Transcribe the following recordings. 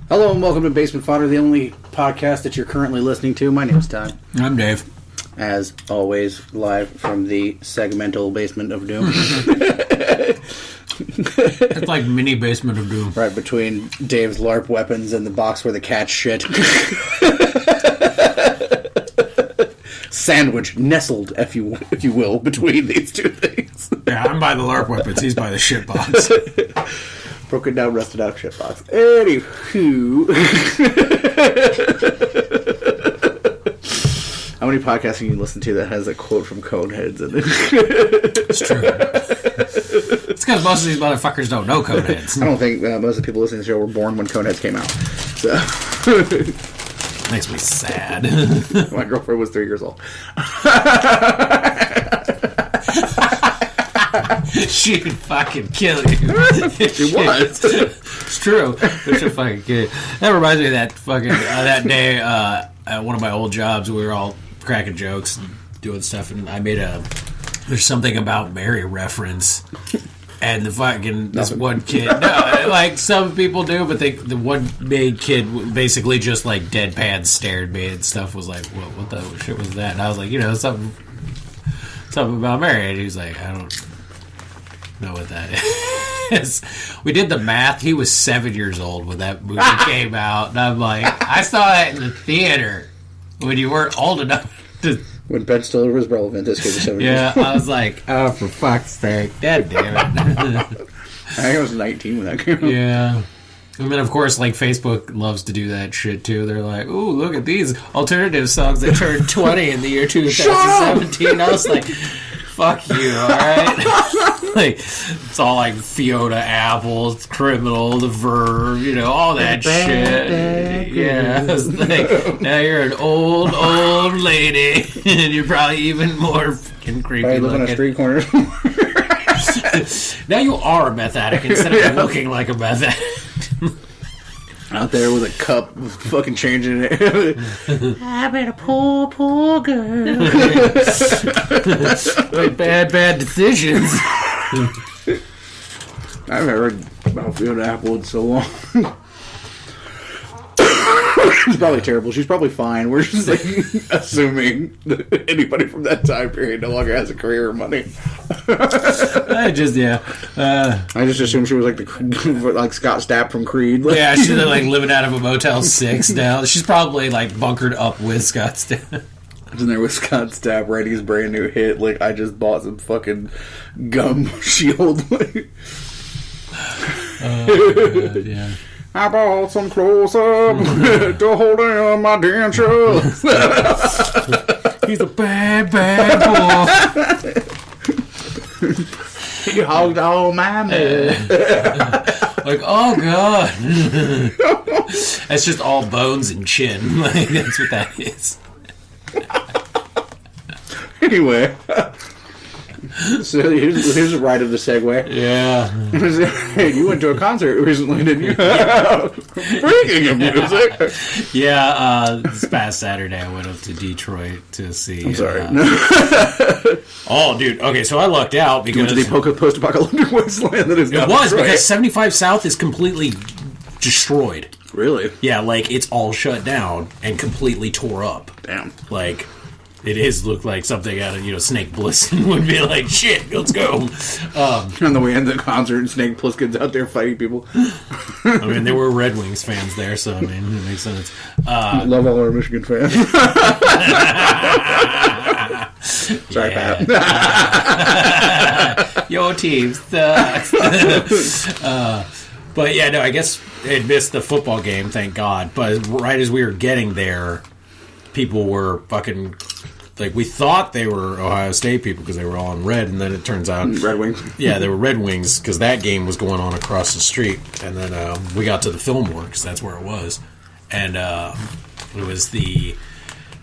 Hello and welcome to Basement Fodder, the only podcast that you're currently listening to. My name's Todd. I'm Dave. As always, live from the segmental basement of doom. It's like mini basement of doom. Right between Dave's LARP weapons and the box where the cat shit. Sandwich, nestled, if you will, between these two things. Yeah, I'm by the LARP weapons. He's by the shit box. Broken down, rusted out shit box. Anywho. How many podcasts can you listen to that has a quote from Coneheads in it? It's true. It's because most of these motherfuckers don't know Coneheads. I don't think most of the people listening to the show were born when Coneheads came out. So makes me sad. My girlfriend was 3 years old. She'd fucking kill you. She was. It's true. She should fucking kill you. That reminds me of that fucking that day at one of my old jobs. We were all cracking jokes and doing stuff, and I made there's something about Mary reference. And the fucking this one kid, no, like some people do, but the one main kid basically just like deadpan stared at me and stuff. Was like, what the shit was that? And I was like, something about Mary. And he was like, I don't know what that is. We did the math. He was 7 years old when that movie came out, and I'm like, I saw that in the theater when you weren't old enough to. When Ben Stiller was relevant, this kid was 7 years Yeah, I was like, oh, for fuck's sake. God damn it. I think I was 19 when that came out. Yeah. And then, of course, like, Facebook loves to do that shit, too. They're like, ooh, look at these alternative songs that turned 20 in the year 2017. I was like, fuck you, alright? Like, it's all like Fiona Apple, Criminal, The Verve, all that shit. Yeah. I was like, now you're an old lady, and you're probably even more fucking creepy I live on a street corner. Now you are a meth addict instead of looking like a meth addict. Out there with a cup, fucking changing it. I've been a poor girl. Like bad decisions. I've heard about Fiona Apple in so long. She's probably terrible. She's probably fine. We're just like assuming that anybody from that time period no longer has a career or money. I just assumed she was like like Scott Stapp from Creed. Yeah, she's like living out of a Motel 6 now. She's probably like bunkered up with Scott Stapp. In there with Scott Stapp writing his brand new hit. Like, I just bought some fucking gum shield. God, yeah. I bought some close-up to hold in my dentures. He's a bad boy. He hogged all my money. Like, oh god. That's just all bones and chin. Like, that's what that is. Anyway. So here's a ride of the segue. Yeah. Hey, you went to a concert recently, didn't you? Speaking of music. Yeah, this past Saturday I went up to Detroit to see... I'm sorry. Oh, dude. Okay, so I lucked out because... You went to the post-apocalyptic wasteland that is now It was, Detroit. because 75 South is completely destroyed. Really? Yeah, like, it's all shut down and completely tore up. Damn. Like... It looked like something out of, Snake Plissken would be like, shit, let's go. On the way into the concert, and Snake Plissken's out there fighting people. I mean, there were Red Wings fans there, so, I mean, it makes sense. I love all our Michigan fans. Sorry, Pat. Your team sucks. But, yeah, no, I guess it missed the football game, thank God. But right as we were getting there, people were fucking... Like, we thought they were Ohio State people because they were all in red, and then it turns out... Red Wings. Yeah, they were Red Wings because that game was going on across the street. And then we got to the Fillmore because that's where it was. And it was the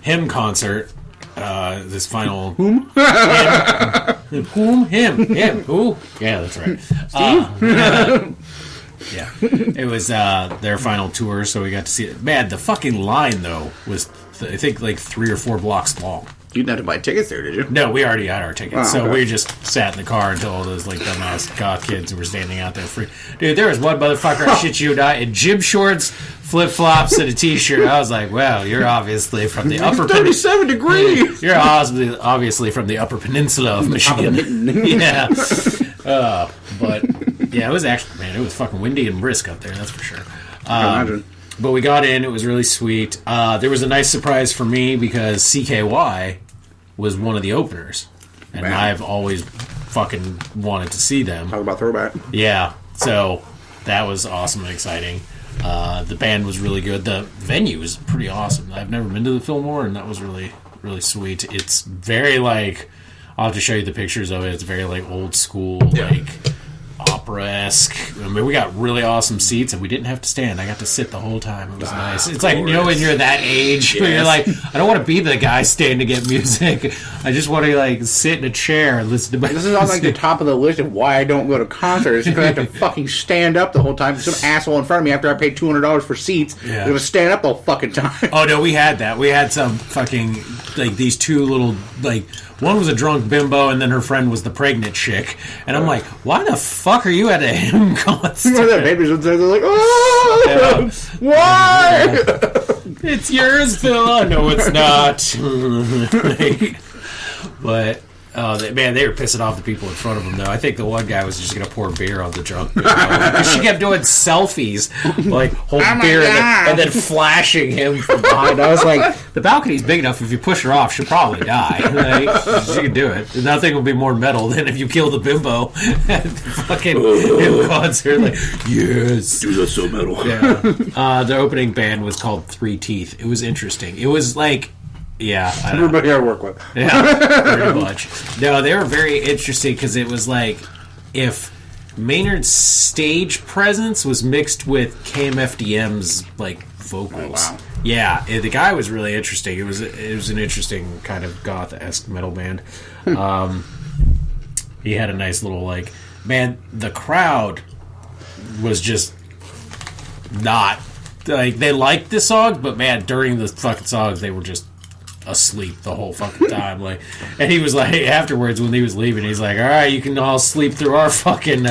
hymn concert, this final... Whom? Whom? Him. Who? Yeah, that's right. Steve? Yeah. It was their final tour, so we got to see it. Man, the fucking line, though, was, I think, like 3 or 4 blocks long. You didn't have to buy tickets there, did you? No, we already had our tickets, so okay. we just sat in the car until all those like dumbass goth kids who were standing out there free. Dude, there was one motherfucker, I shit you not, in gym shorts, flip flops, and a t-shirt. I was like, "Well, you're obviously from the upper. 37 degrees. You're obviously from the Upper Peninsula of Michigan." Yeah, but yeah, it was actually, man, it was fucking windy and brisk up there. That's for sure. I can imagine. But we got in. It was really sweet. There was a nice surprise for me because CKY was one of the openers. And Man. I've always fucking wanted to see them. Talk about throwback. Yeah. So that was awesome and exciting. The band was really good. The venue was pretty awesome. I've never been to the Fillmore, and that was really, really sweet. It's very like... I'll have to show you the pictures of it. It's very like old school, like... opera-esque. I mean, we got really awesome seats, and we didn't have to stand. I got to sit the whole time. It was nice. It's like, you know, when you're that age, where you're like, I don't want to be the guy staying to get music. I just want to like sit in a chair and listen to my This is on like the top of the list of why I don't go to concerts, because I have to fucking stand up the whole time. Some asshole in front of me after I paid $200 for seats. Yeah. It was stand up the whole fucking time. Oh no, we had that. We had some fucking like these two little like one was a drunk bimbo and then her friend was the pregnant chick. And I'm like, why the fuck are you at a hymn concert? You know that babies would say, they're like, oh, why? It's yours, Phil. No, it's not. Like, but man, they were pissing off the people in front of them. Though I think the one guy was just gonna pour beer on the drunk bimbo because she kept doing selfies, like holding beer and then flashing him from behind. I was like, the balcony's big enough. If you push her off, she'll probably die. Like, she can do it. Nothing will be more metal than if you kill the bimbo at the fucking hymn concert. Like, yes, Dude, that's so metal. yeah. The opening band was called Three Teeth. It was interesting. It was like. Yeah, I know. Everybody I work with. Yeah, pretty much. No, they were very interesting because it was like if Maynard's stage presence was mixed with KMFDM's like vocals. Oh, wow. Yeah, the guy was really interesting. It was an interesting kind of goth-esque metal band. He had a nice little like man. The crowd was just not like they liked the songs, but man, during the fucking songs they were just asleep the whole fucking time. Like, and he was like afterwards when he was leaving, he's like, all right, you can all sleep through our fucking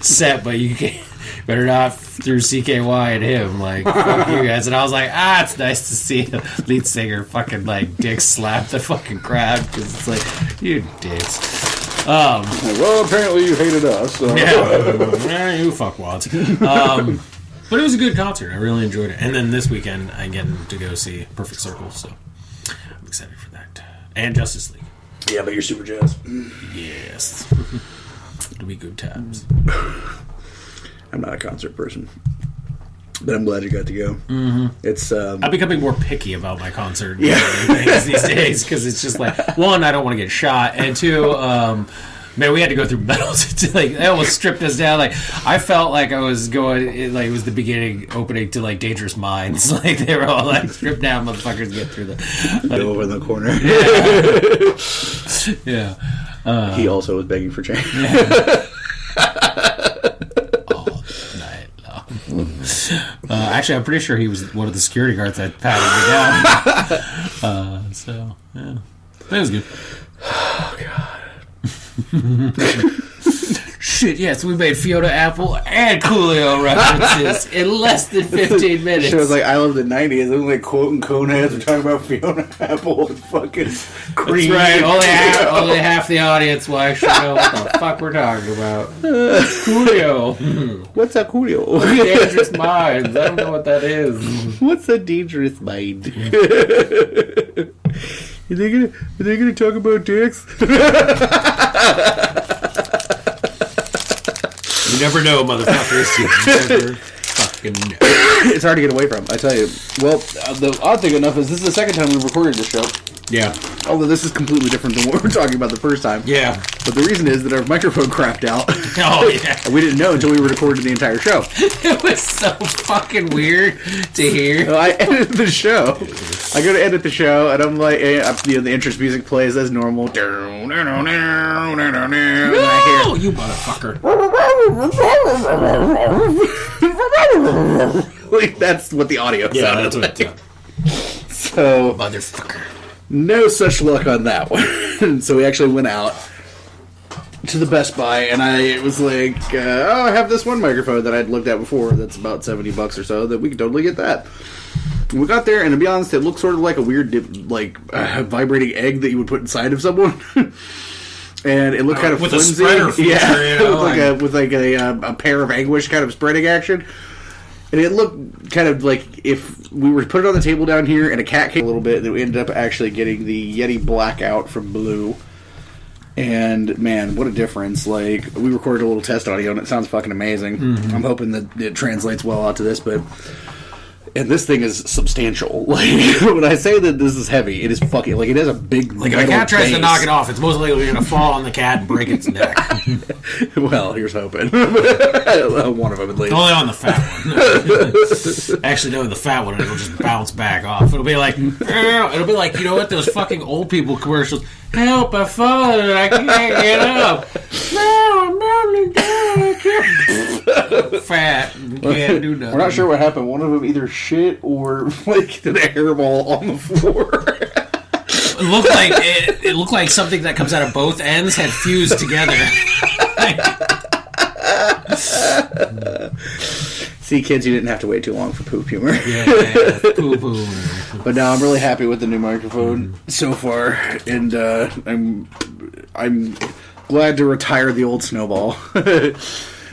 set, but you can't, better not through CKY and him. Like, fuck you guys. And I was like, it's nice to see the lead singer fucking like dick slap the fucking crowd because it's like, you dicks. Well, apparently you hated us. So. Yeah, you fuckwads. But it was a good concert. I really enjoyed it. And then this weekend I get to go see Perfect Circle, so I'm excited for that. And Justice League. Yeah, but you're super jazzed. Yes. It'll be good times. I'm not a concert person, but I'm glad you got to go. Mm-hmm. It's I'm becoming more picky about my concert things these days because it's just like, one, I don't want to get shot, and two, man, we had to go through metal. Like, they almost stripped us down. Like, I felt like I was going, like, it was the opening to, like, Dangerous Minds. Like, they were all, like, stripped down motherfuckers get through the... go over in the corner. Yeah. He also was begging for change. Yeah. All night long. Actually, I'm pretty sure he was one of the security guards that patted me down. So, yeah. That was good. Oh, God. Shit, yes, we made Fiona Apple and Coolio references in less than 15 minutes. It was like I love the 90s. I'm like quoting Coneheads. We're talking about Fiona Apple and fucking Creed. That's right, only half the audience will actually know what the fuck we're talking about. Coolio. What's a Coolio? Dangerous Minds. I don't know what that is. What's a dangerous mind? Are they gonna talk about dicks? You never know, motherfuckers. You never fucking know. It's hard to get away from, I tell you. Well, the odd thing enough is this is the second time we've recorded this show. Yeah. Although this is completely different than what we were talking about the first time. Yeah. But the reason is that our microphone crapped out. Oh, yeah. And we didn't know until we recorded the entire show. It was so fucking weird to hear. So I edited the show. I go to edit the show, and I'm like, the interest music plays as normal. No, you motherfucker. Like, that's what the audio sounded that's what like. So, motherfucker. No such luck on that one. So we actually went out to the Best Buy, and I was like, I have this one microphone that I'd looked at before that's about $70 or so, that we could totally get that. We got there, and to be honest, it looked sort of like a weird, vibrating egg that you would put inside of someone. And it looked kind of with flimsy. A spreader feature, with a pair of anguish kind of spreading action. And it looked kind of like if we were to put it on the table down here and a cat came a little bit, that we ended up actually getting the Yeti Blackout from Blue. And, man, what a difference. Like, we recorded a little test audio, and it sounds fucking amazing. Mm-hmm. I'm hoping that it translates well out to this, but... And this thing is substantial. Like, when I say that this is heavy, it is fucking... Like, it has a big Like, if a cat tries to knock it off, it's most likely going to fall on the cat and break its neck. Well, here's hoping. One of them, at least. Only on the fat one. Actually, no, the fat one, it'll just bounce back off. It'll be like, you know what, those fucking old people commercials... Help, I fallen and I can't get up. No, I'm only down. Fat. Can't do nothing. We're not sure what happened. One of them either shit or like an airball on the floor. It looked like something that comes out of both ends had fused together. See, kids, you didn't have to wait too long for poop humor. Yeah, poo-poo. But now I'm really happy with the new microphone so far, and I'm glad to retire the old Snowball.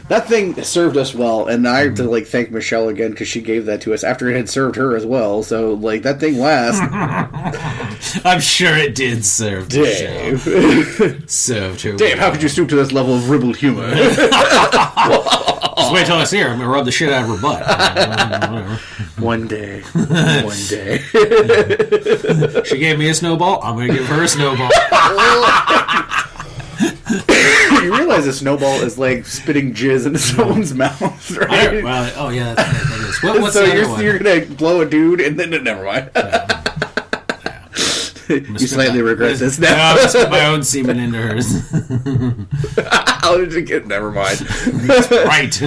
That thing served us well, and I have to thank Michelle again because she gave that to us after it had served her as well. So that thing lasts. I'm sure it did serve Dave. Served her. Dave, how could you stoop to this level of ribald humor? Just wait till I see her. I'm going to rub the shit out of her butt. One day. She gave me a snowball. I'm going to give her a snowball. You realize a snowball is like spitting jizz into someone's mouth, right? That is. What's so the other one? You're going to blow a dude and then never mind. You slightly regret this now. No, I spit my own semen into hers. How did you get? Never mind. Right.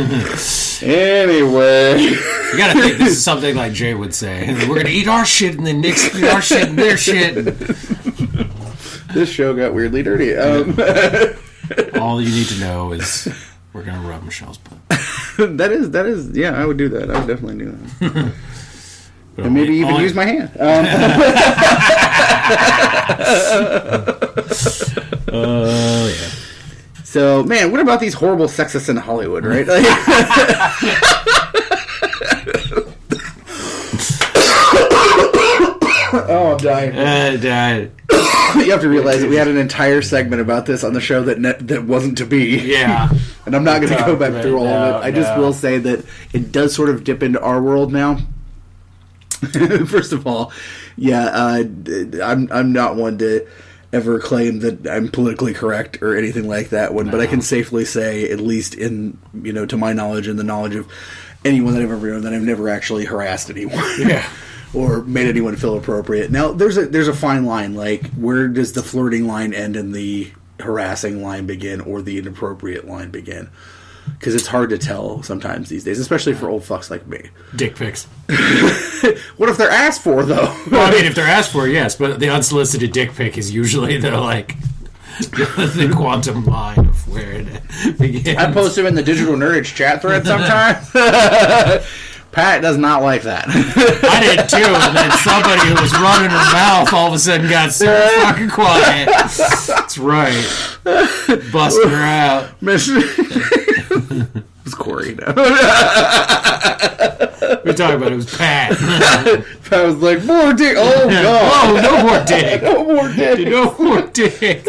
Anyway. You gotta think this is something like Jay would say. We're gonna eat our shit and then Nick's eat our shit and their shit. This show got weirdly dirty. All you need to know is we're gonna rub Michelle's butt. That is, yeah, I would do that. I would definitely do that. And maybe even use my hand. Yeah. So, man, what about these horrible sexists in Hollywood, right? Oh, I'm dying. Died. You have to realize that we had an entire segment about this on the show that wasn't to be. Yeah. And I'm not going to go back through all of it. I just will say that it does sort of dip into our world now. First of all, yeah, I'm not one to ever claim that I'm politically correct or anything like that one, but I can safely say, at least in, to my knowledge and the knowledge of anyone that I've ever known, that I've never actually harassed anyone. Yeah. Or made anyone feel appropriate. Now, there's a fine line, like, where does the flirting line end and the harassing line begin, or the inappropriate line begin? Because it's hard to tell sometimes these days, especially for old fucks like me. Dick pics. What if they're asked for, though? Well, I mean, if they're asked for, yes, but the unsolicited dick pic is usually the quantum line of where it begins. I post them in the Digital Nerdage chat thread sometimes. Pat does not like that. I did too, and then somebody who was running her mouth all of a sudden got so fucking quiet. That's right. Busting her out. It was Corey, no. We're talking about it was Pat. Pat was like, more dick. Oh, God. Oh, no more dick. No more dick. No more dick.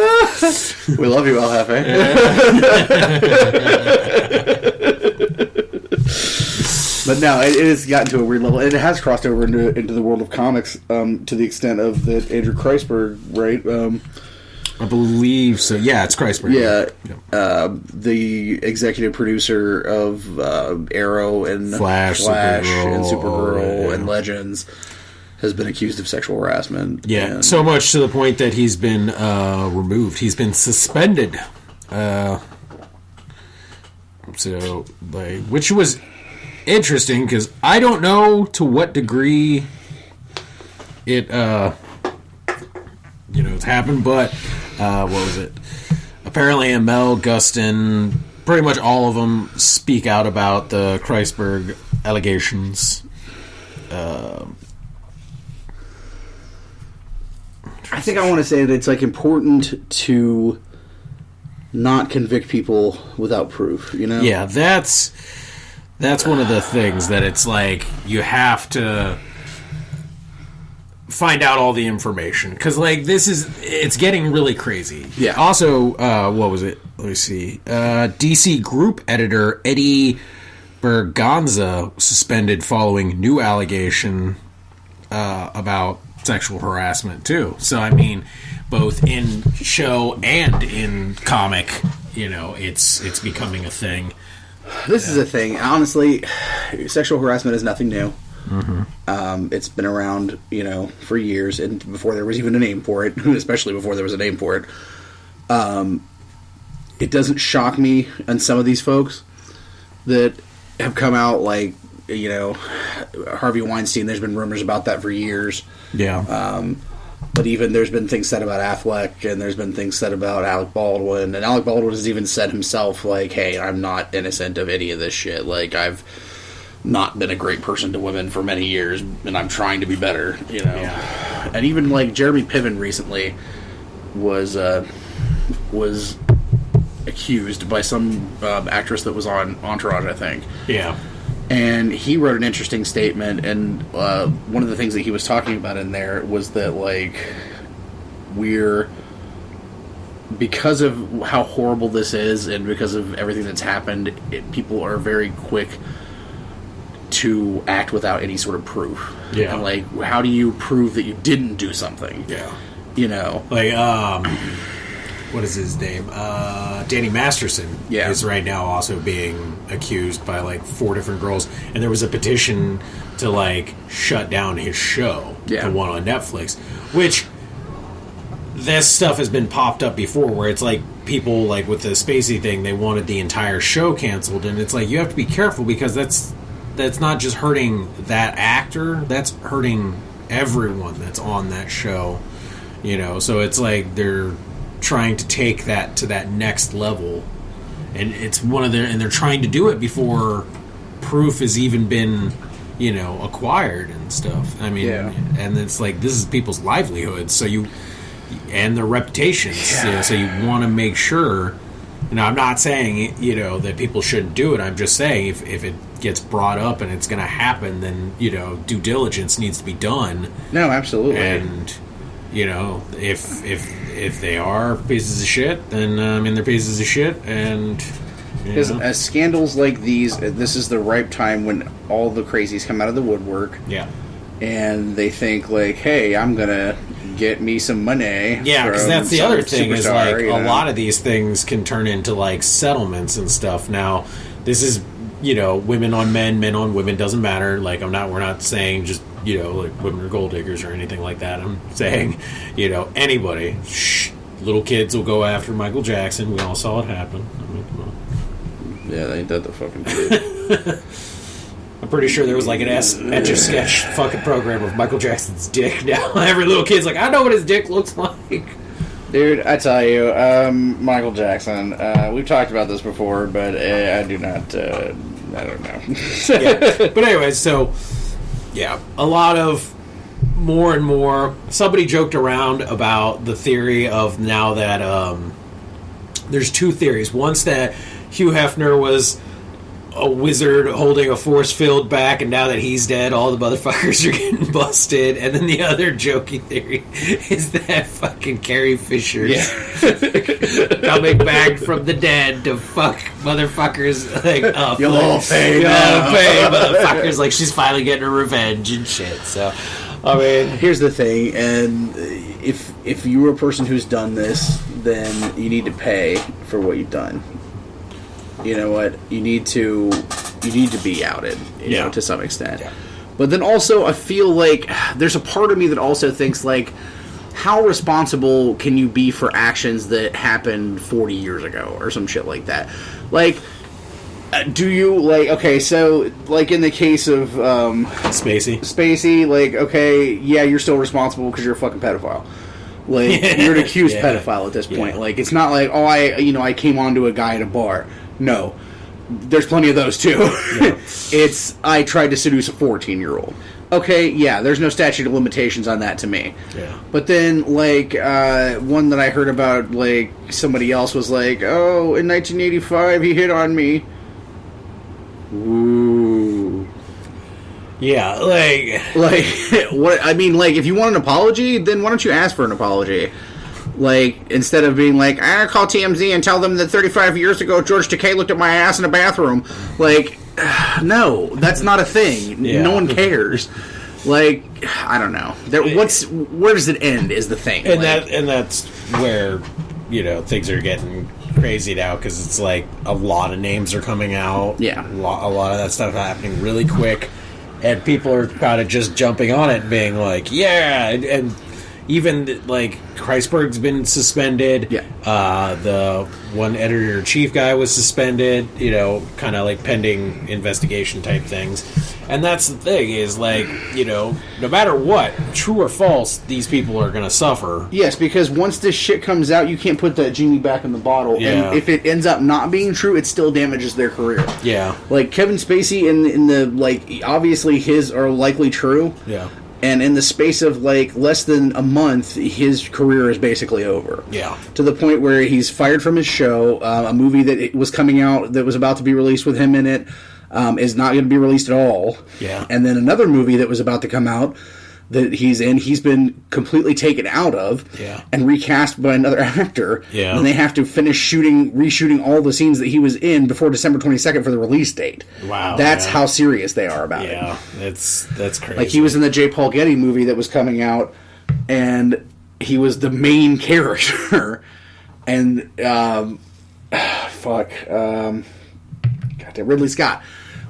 We love you, El Jefe. But no, it has gotten to a weird level. And it has crossed over into the world of comics to the extent of that Andrew Kreisberg, right? I believe so. Yeah, it's Kreisberg. Yeah. The executive producer of Arrow and Flash and Supergirl, Supergirl and Legends has been accused of sexual harassment. Yeah, and so much to the point that he's been removed. He's been suspended. Which was interesting because I don't know to what degree it it's happened. But what was it? Apparently, Amel, Gustin, pretty much all of them speak out about the Kreisberg allegations. I think I want to say that it's like important to not convict people without proof. Yeah, that's one of the things that it's like you have to find out all the information, because like it's getting really crazy. Yeah. Also, what was it? Let me see. DC Group editor Eddie Berganza suspended following new allegation about sexual harassment too. So I mean, both in show and in comic, it's becoming a thing. This is a thing. Honestly, sexual harassment is nothing new. Mm-hmm. It's been around, for years, and before there was even a name for it, especially before there was a name for it. It doesn't shock me on some of these folks that have come out, like, Harvey Weinstein. There's been rumors about that for years. Yeah. But even there's been things said about Affleck, and there's been things said about Alec Baldwin, and Alec Baldwin has even said himself, like, hey, I'm not innocent of any of this shit. Like, I've not been a great person to women for many years, and I'm trying to be better, Yeah. And even, like, Jeremy Piven recently was accused by some actress that was on Entourage, I think. Yeah. And he wrote an interesting statement, and one of the things that he was talking about in there was that, like, because of how horrible this is, and because of everything that's happened, people are very quick to act without any sort of proof. Yeah. And, like, how do you prove that you didn't do something? Yeah. Like, what is his name? Danny Masterson is right now also being accused by like 4 different girls, and there was a petition to like shut down his show, the one on Netflix, which this stuff has been popped up before, where it's like people like with the Spacey thing, they wanted the entire show canceled, and it's like you have to be careful, because that's not just hurting that actor, that's hurting everyone that's on that show, so it's like they're trying to take that to that next level, and it's and they're trying to do it before proof has even been acquired and stuff. I mean, and it's like, this is people's livelihoods, and their reputations, so you want to make sure. I'm not saying that people shouldn't do it. I'm just saying if it gets brought up and it's going to happen, then due diligence needs to be done. No, absolutely. And if they are pieces of shit, then they're pieces of shit, and because as scandals like these, this is the ripe time when all the crazies come out of the woodwork. Yeah, and they think like, "Hey, I'm gonna get me some money." Yeah, because that's the other thing is like a lot of these things can turn into like settlements and stuff. Now, this is women on men, men on women, doesn't matter. Like we're not saying just like women are gold diggers or anything like that. I'm saying anybody. Little kids will go after Michael Jackson. We all saw it happen. I mean, come on. Yeah, they ain't that the fucking kid. I'm pretty sure there was like an Etch-a-Sketch fucking program of Michael Jackson's dick. Now every little kid's like, I know what his dick looks like. Dude, I tell you, Michael Jackson, we've talked about this before, but I do not, I don't know. But anyway, so, yeah, a lot of more and more. Somebody joked around about the theory of now that there's 2 theories. One's that Hugh Hefner was a wizard holding a force field back, and now that he's dead, all the motherfuckers are getting busted. And then the other jokey theory is that fucking Carrie Fisher's coming back from the dead to fuck motherfuckers like up. You'll all pay motherfuckers, like she's finally getting her revenge and shit. So, I mean, here's the thing, and if you were a person who's done this, then you need to pay for what you've done. You know what? You need to be outed, you know, to some extent. Yeah. But then also, I feel like there's a part of me that also thinks, like, how responsible can you be for actions that happened 40 years ago or some shit like that? Like, do you, like, okay, so, like, in the case of Spacey, like, okay, yeah, you're still responsible because you're a fucking pedophile. Like, you're an accused pedophile at this point. Like, it's not like, oh, I came onto a guy at a bar. No. There's plenty of those, too. Yeah. It's, I tried to seduce a 14-year-old. Okay, yeah, there's no statute of limitations on that to me. Yeah. But then, like, one that I heard about, like, somebody else was like, oh, in 1985, he hit on me. Ooh. Yeah, like... what? I mean, like, if you want an apology, then why don't you ask for an apology? Like, instead of being like, I call TMZ and tell them that 35 years ago George Takei looked at my ass in a bathroom. Like, no, that's not a thing. Yeah. No one cares. Like, I don't know. Where does it end is the thing. And that's where, things are getting crazy now, because it's like a lot of names are coming out. Yeah. A lot of that stuff happening really quick. And people are kind of just jumping on it, being like, yeah, and even, like, Kreisberg's been suspended. Yeah. The one editor-in-chief guy was suspended, kind of like pending investigation type things. And that's the thing, is, like, no matter what, true or false, these people are going to suffer. Yes, because once this shit comes out, you can't put that genie back in the bottle. Yeah. And if it ends up not being true, it still damages their career. Yeah. Like, Kevin Spacey in the, like, obviously his are likely true. Yeah. And in the space of, like, less than a month, his career is basically over. Yeah. To the point where he's fired from his show. A movie that was coming out that was about to be released with him in it is not going to be released at all. Yeah. And then another movie that was about to come out that he's in, he's been completely taken out of and recast by another actor. Yeah. And they have to finish reshooting all the scenes that he was in before December 22nd for the release date. Wow. That's how serious they are about it. Yeah, that's crazy. Like, he was in the J. Paul Getty movie that was coming out, and he was the main character. And, goddamn, Ridley Scott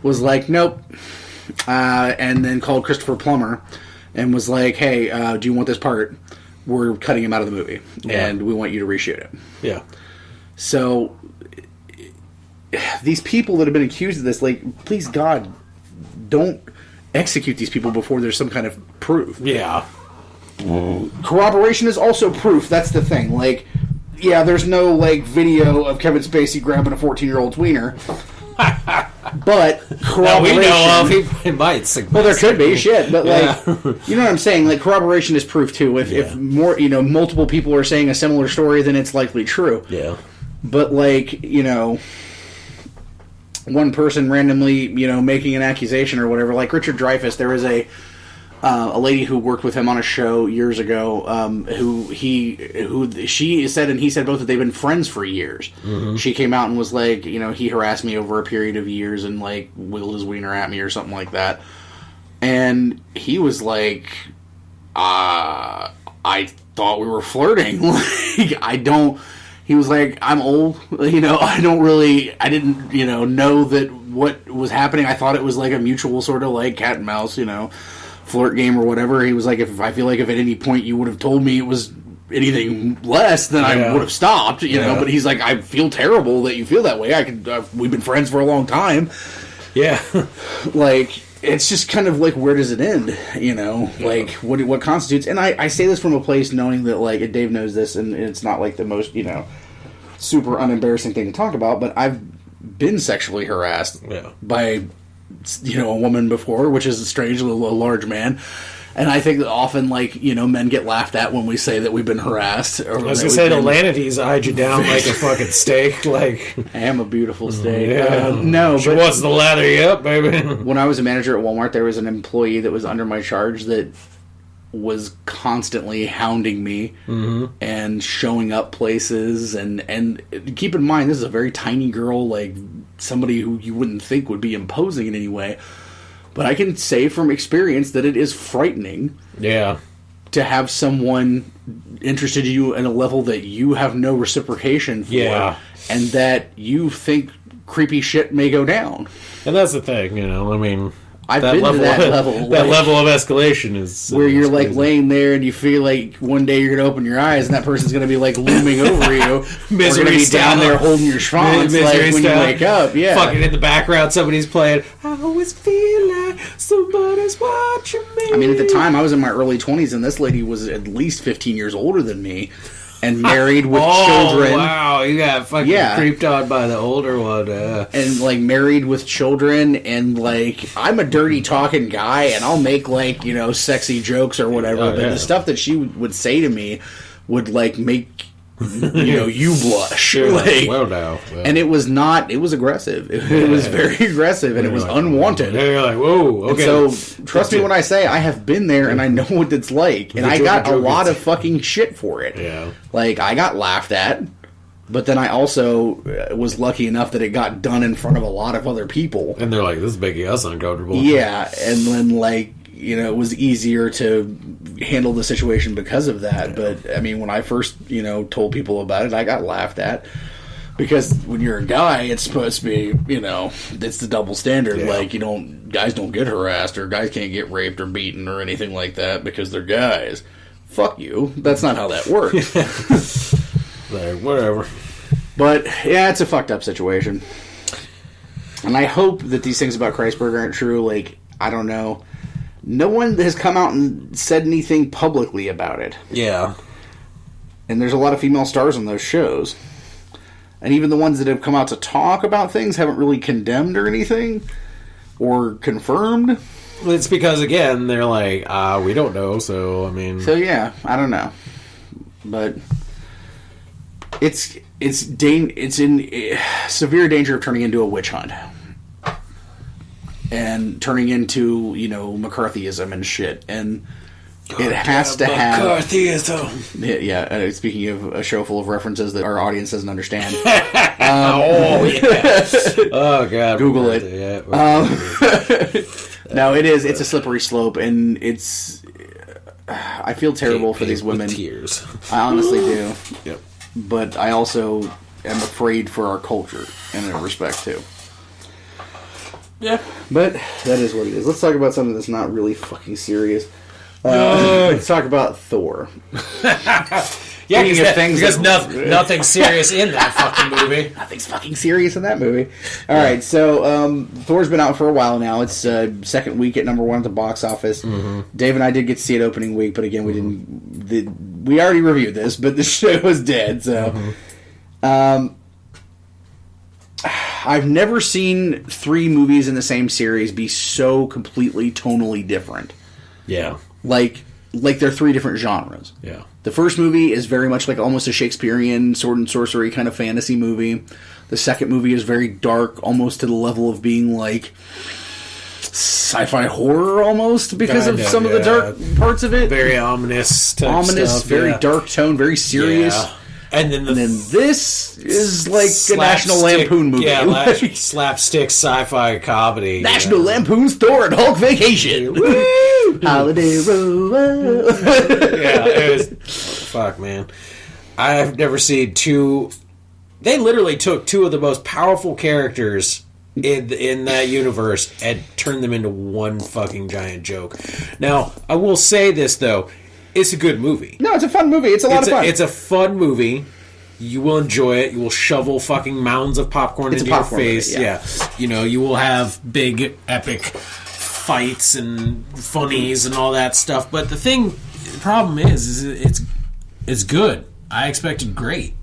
was like, nope. And then called Christopher Plummer and was like, hey, do you want this part? We're cutting him out of the movie, and we want you to reshoot it. Yeah. So, these people that have been accused of this, like, please God, don't execute these people before there's some kind of proof. Yeah. Corroboration is also proof. That's the thing. Like, yeah, there's no, like, video of Kevin Spacey grabbing a 14-year-old's wiener. But corroboration... we know of, he might. Well, there could be, shit. But, like, you know what I'm saying? Like, corroboration is proof, too. If more, multiple people are saying a similar story, then it's likely true. Yeah. But, like, one person randomly, making an accusation or whatever. Like, Richard Dreyfuss, there was a lady who worked with him on a show years ago, who she said and he said both that they've been friends for years. Mm-hmm. She came out and was like, he harassed me over a period of years and, like, wiggled his wiener at me or something like that. And he was like, I thought we were flirting. Like, he was like, I'm old, I didn't, know that what was happening. I thought it was like a mutual sort of, like, cat and mouse, flirt game or whatever. He was like, I feel like if at any point you would have told me it was anything less, then I would have stopped, but he's like, I feel terrible that you feel that way. We've been friends for a long time. Yeah. Like, it's just kind of like, where does it end? Like, what constitutes, and I say this from a place knowing that, like, and Dave knows this, and it's not like the most, super unembarrassing thing to talk about, but I've been sexually harassed by a woman before, which is strange, a large man. And I think that often, like, men get laughed at when we say that we've been harassed. Or I was going to say, the Lanities eyed you down like a fucking steak. Like, I am a beautiful steak. No, she wants to lather you up, baby. When I was a manager at Walmart, there was an employee that was under my charge that was constantly hounding me and showing up places. And keep in mind, this is a very tiny girl, like, somebody who you wouldn't think would be imposing in any way. But I can say from experience that it is frightening to have someone interested in you at a level that you have no reciprocation for, and that you think creepy shit may go down. And that's the thing, I mean... I've been to that level. That level of escalation is... where you're, like, laying there and you feel like one day you're going to open your eyes and that person's going to be, like, looming over you. Misery going to be style. down there holding your schwanz, like, when you wake up. Yeah. Fucking in the background, somebody's playing, I always feel like somebody's watching me. I mean, at the time, I was in my early 20s, and this lady was at least 15 years older than me, and married with children. Wow, you got fucking creeped on by the older one. And, like, married with children, and, like, I'm a dirty talking guy, and I'll make, like, you know, sexy jokes or whatever, but the stuff that she would say to me would, like, make... you know, you blush. Like, well, now. Well. And it was aggressive. It was very aggressive, and it was unwanted. Yeah, you're like, whoa, okay. And so, trust me when I say I have been there, and I know what it's like. And I got a lot of fucking shit for it. Yeah. Like, I got laughed at, but then I also was lucky enough that it got done in front of a lot of other people. And they're like, this is making us uncomfortable. Yeah, and then, like, you know, it was easier to handle the situation because of that. But, I mean, when I first, you know, told people about it, I got laughed at. Because when you're a guy, it's supposed to be, you know, it's the double standard. Yeah. Like, guys don't get harassed, or guys can't get raped or beaten or anything like that because they're guys. Fuck you. That's not how that works. Like, whatever. But, yeah, it's a fucked up situation. And I hope that these things about Kreisberg aren't true. Like, I don't know. No one has come out and said anything publicly about it. Yeah. And there's a lot of female stars on those shows. And even the ones that have come out to talk about things haven't really condemned or anything. Or confirmed. It's because, again, they're like, we don't know, so, I mean... So, yeah, I don't know. But... It's in severe danger of turning into a witch hunt. And turning into, you know, McCarthyism and shit. And it has to have... McCarthyism! Yeah, speaking of a show full of references that our audience doesn't understand. Oh, yes! Oh, God. Google it. Yeah, no, it is. It's a slippery slope, and it's... I feel terrible for these women. With tears. I honestly do. Yep. But I also am afraid for our culture in a respect, too. Yeah. But that is what it is. Let's talk about something that's not really fucking serious. Let's talk about Thor. Yeah, because nothing's serious in that fucking movie. Nothing's fucking serious in that movie. All right, so Thor's been out for a while now. It's second week at number 1 at the box office. Mm-hmm. Dave and I did get to see it opening week, but again, we didn't. We already reviewed this, but the show was dead. So, I've never seen 3 movies in the same series be so completely tonally different. Yeah, like they're 3 different genres. Yeah. The first movie is very much like almost a Shakespearean sword and sorcery kind of fantasy movie. The second movie is very dark, almost to the level of being like sci-fi horror almost because of some of the dark parts of it. Very ominous type stuff, very dark tone, very serious. Yeah. And then this is like a National Lampoon movie. Yeah, like slapstick sci-fi comedy. National Lampoon's Thor and Hulk Vacation. Woo! Holiday Row. Yeah, it was... Fuck, man. I've never seen 2... They literally took 2 of the most powerful characters in that universe and turned them into one fucking giant joke. Now, I will say this, though. It's a good movie. No, it's a fun movie. It's a lot of fun. It's a fun movie. You will enjoy it. You will shovel fucking mounds of popcorn into your face. Movie, yeah. You know, you will have big, epic fights and funnies and all that stuff. But the problem is it's good. I expected great,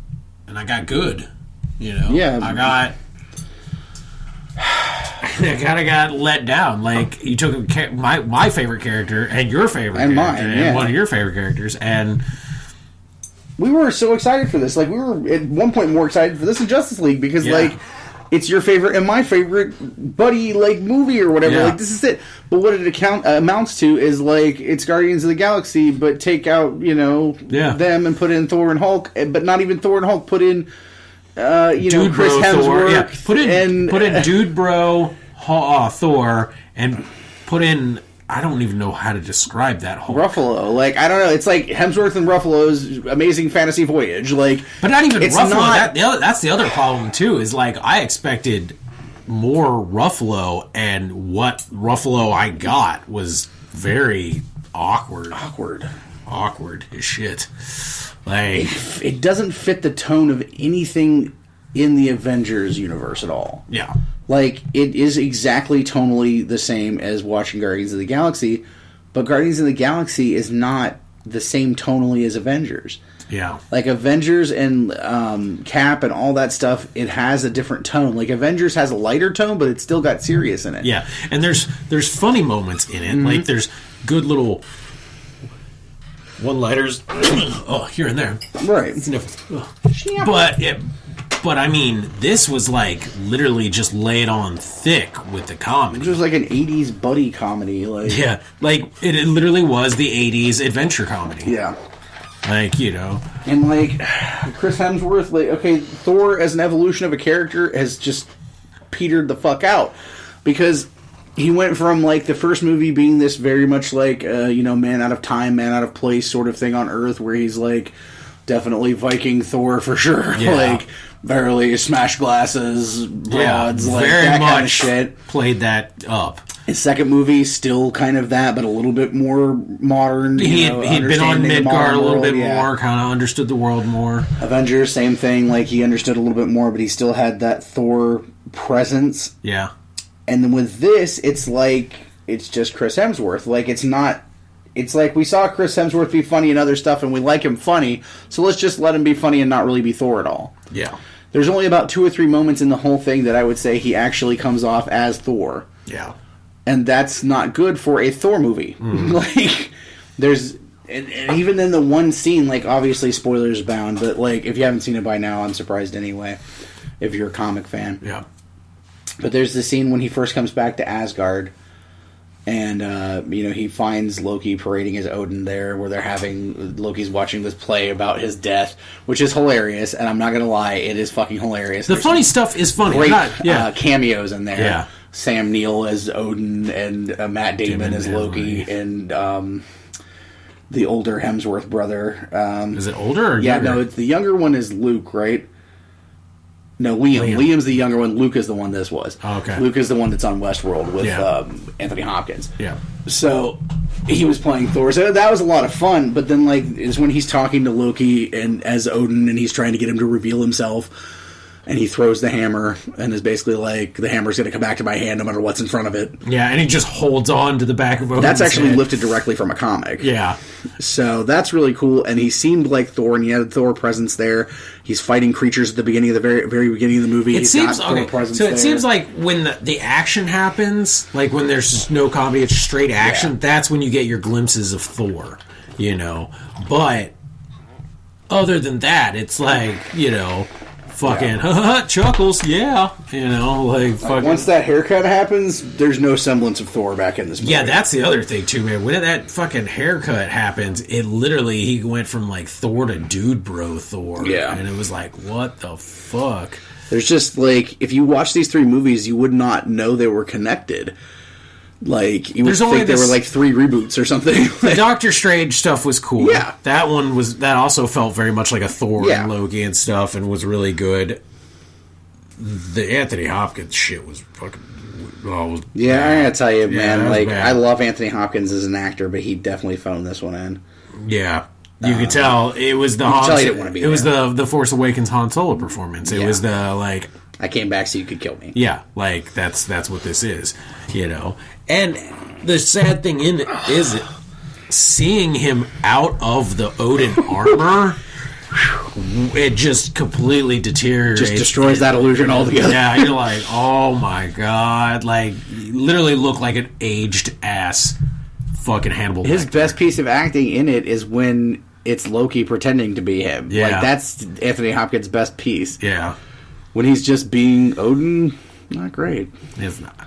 and I got good. You know, yeah. I kind of got let down. Like, you took my favorite character and your favorite and character mine, and one of your favorite characters, and we were so excited for this. Like, we were at one point more excited for this than Justice League because, like, it's your favorite and my favorite buddy, like, movie or whatever. Like, this is it. But what it amounts to is, like, it's Guardians of the Galaxy, but take out, you know, them and put in Thor and Hulk, but not even Thor and Hulk. Put in, Dude Chris Hemsworth. Thor. Yeah. Put in Dude Bro Thor and put in... I don't even know how to describe that whole... Ruffalo. Like, I don't know. It's like Hemsworth and Ruffalo's Amazing Fantasy Voyage. Like, but not even Ruffalo. That's the other problem, too, is, like, I expected more Ruffalo, and what Ruffalo I got was very awkward. Awkward as shit. Like... It doesn't fit the tone of anything in the Avengers universe at all. Yeah. Like, it is exactly tonally the same as watching Guardians of the Galaxy, But Guardians of the Galaxy is not the same tonally as Avengers. Yeah. Like Avengers and Cap and all that stuff, it has a different tone. Like Avengers has a lighter tone, but it's still got serious in it. Yeah, and there's funny moments in it. Like there's good little one-lighters, here and there. Right. But I mean, this was like literally just laid on thick with the comedy. It was like an 80s buddy comedy. Like Yeah, like it literally was the 80s adventure comedy. Yeah. Like, you know. And like Chris Hemsworth, like, okay, Thor as an evolution of a character has just petered the fuck out. Because he went from like the first movie being this very much like, man out of time, man out of place sort of thing on Earth, where he's like definitely Viking Thor for sure. Yeah. Like barely smash glasses, broads, like very that much kind of shit. Played that up. His second movie, still kind of that, but a little bit more modern. He'd been on Midgard a little bit yeah. more, kind of understood the world more. Avengers, same thing. Like, he understood a little bit more, but he still had that Thor presence. Yeah. And then with this, it's like, it's just Chris Hemsworth. Like, it's not... It's like, we saw Chris Hemsworth be funny in other stuff, and we like him funny, so let's just let him be funny and not really be Thor at all. Yeah. There's only about 2 or 3 moments in the whole thing that I would say he actually comes off as Thor. Yeah. And that's not good for a Thor movie. Like, there's... And even in the one scene, like, obviously spoilers bound, but, like, if you haven't seen it by now, I'm surprised anyway, if you're a comic fan. Yeah. But there's the scene when he first comes back to Asgard, and, he finds Loki parading as Odin there, where Loki's watching this play about his death, which is hilarious, and I'm not gonna lie, it is fucking hilarious. The funny stuff is funny. Great cameos in there. Yeah. Sam Neill as Odin, and Matt Damon as Loki, and the older Hemsworth brother. Is it older or yeah, younger? no, it's the younger one is Luke, right? No, Liam. Liam's the younger one. Luke is the one this was. Oh, okay. Luke is the one that's on Westworld with Anthony Hopkins. Yeah. So he was playing Thor. So that was a lot of fun. But then, like, is when he's talking to Loki and as Odin, and he's trying to get him to reveal himself. And he throws the hammer, and is basically like, the hammer's going to come back to my hand no matter what's in front of it. Yeah, and he just holds on to the back of Odin's That's actually head. lifted directly from a comic. Yeah. So that's really cool, and he seemed like Thor, and he had Thor presence there. He's fighting creatures at the beginning of the very beginning of the movie. It seems like when the action happens, like when there's just no comedy, it's straight action. That's when you get your glimpses of Thor, But other than that, it's like fucking chuckles, yeah. Fucking. Once that haircut happens, there's no semblance of Thor back in this movie. Yeah, that's the other thing too, man. When that fucking haircut happens, it literally he went from like Thor to dude bro Thor. Yeah, and it was like, what the fuck? There's just like, if you watch these 3 movies, you would not know they were connected. Like, you would think there were like 3 reboots or something. The Doctor Strange stuff was cool. Yeah. That also felt very much like a Thor and Loki and stuff, and was really good. The Anthony Hopkins shit was fucking... I gotta tell you, Yeah, man, like, bad. I love Anthony Hopkins as an actor, but he definitely phoned this one in. Yeah. You could tell it was the the Force Awakens Han Solo performance. It was the, like... I came back so you could kill me. Yeah, like, that's what this is, And the sad thing in it is seeing him out of the Odin armor, it just completely deteriorates. Just destroys that illusion altogether. Yeah, you're like, oh my god. Like, literally look like an aged ass fucking Hannibal Lecter. His best piece of acting in it is when it's Loki pretending to be him. Yeah. Like, that's Anthony Hopkins' best piece. Yeah. When he's just being Odin, not great. It's not.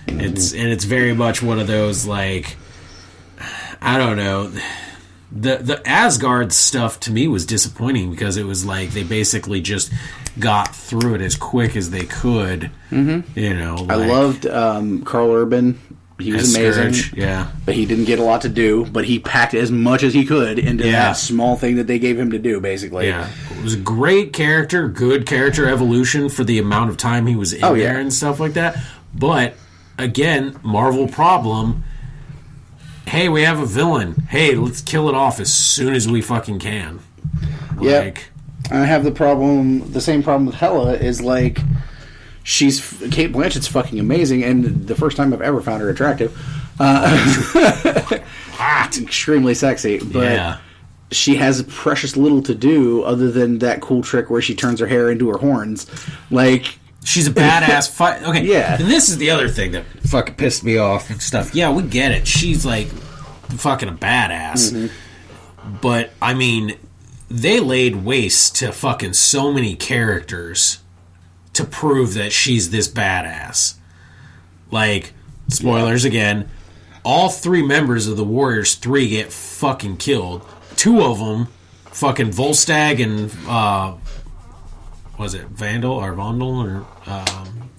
It's very much one of those, like, I don't know. The Asgard stuff to me was disappointing because it was like they basically just got through it as quick as they could. Mm-hmm. I loved Carl Urban. He was amazing. Scourge, yeah. But he didn't get a lot to do, but he packed as much as he could into that small thing that they gave him to do, basically. Yeah. It was a great character, good character evolution for the amount of time he was in there and stuff like that. But, again, Marvel problem. Hey, we have a villain. Hey, let's kill it off as soon as we fucking can. Yeah. I have the same problem with Hela is, like... Kate Blanchett's fucking amazing, and the first time I've ever found her attractive. Hot. Extremely sexy, but Yeah. she has precious little to do other than that cool trick where she turns her hair into her horns. Like, she's a badass fight. Okay, yeah. And this is the other thing that fucking pissed me off and stuff. Yeah, we get it. She's like fucking a badass. Mm-hmm. But I mean, they laid waste to fucking so many characters to prove that she's this badass. Like, spoilers again, all 3 members of the Warriors 3 get fucking killed. 2 of them, fucking Volstagg and was it Vandal or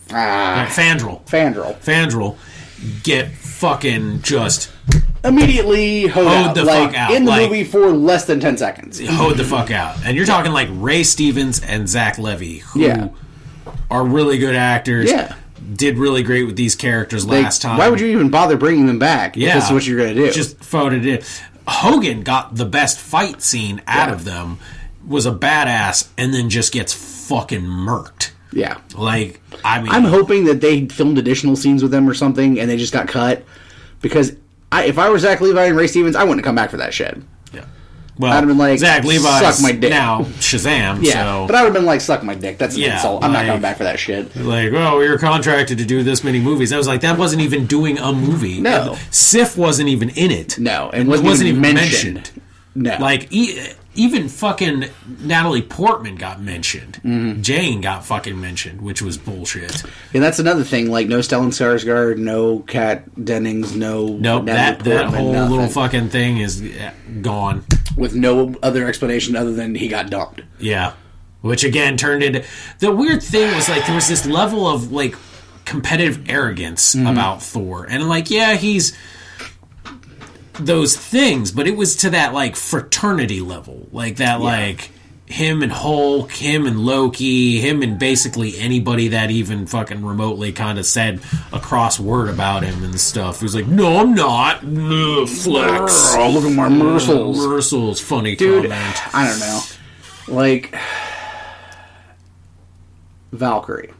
Fandral get fucking just immediately hoed the like, fuck out in the movie for less than 10 seconds. Hoed the fuck out. And you're talking like Ray Stevens and Zach Levy, who are really good actors. Yeah. Did really great with these characters last time. Why would you even bother bringing them back? Yeah, if this is what you're going to do. Just voted it. Hogan got the best fight scene out of them. Was a badass, and then just gets fucking murked. Yeah. Like, I mean, I'm hoping that they filmed additional scenes with them or something, and they just got cut. Because if I were Zach Levi and Ray Stevens, I wouldn't come back for that shit. Yeah. Well, I'd have been like, Zach Levi's suck my dick. now Shazam. Yeah, so. but I would have been like, suck my dick. That's an insult. I'm not like, coming back for that shit. Like, well, we were contracted to do this many movies. I was like, that wasn't even doing a movie. No. Sif wasn't even in it. No, and it wasn't even mentioned. No. Like, even fucking Natalie Portman got mentioned. Mm-hmm. Jane got fucking mentioned, which was bullshit. And that's another thing. Like, no Stellan Skarsgård, no Kat Dennings, no that whole nothing. little fucking thing is gone. With no other explanation other than he got dumped. Yeah. Which, again, turned into... The weird thing was, like, there was this level of, like, competitive arrogance about Thor. And, like, yeah, he's... those things, but it was to that, like, fraternity level. Like, that, like, him and Hulk, him and Loki, him and basically anybody that even fucking remotely kind of said a cross word about him and stuff. He was like, no, I'm not. Flex. Oh, look at my muscles. Muscles. Funny Dude, comment. I don't know. Like, Valkyrie.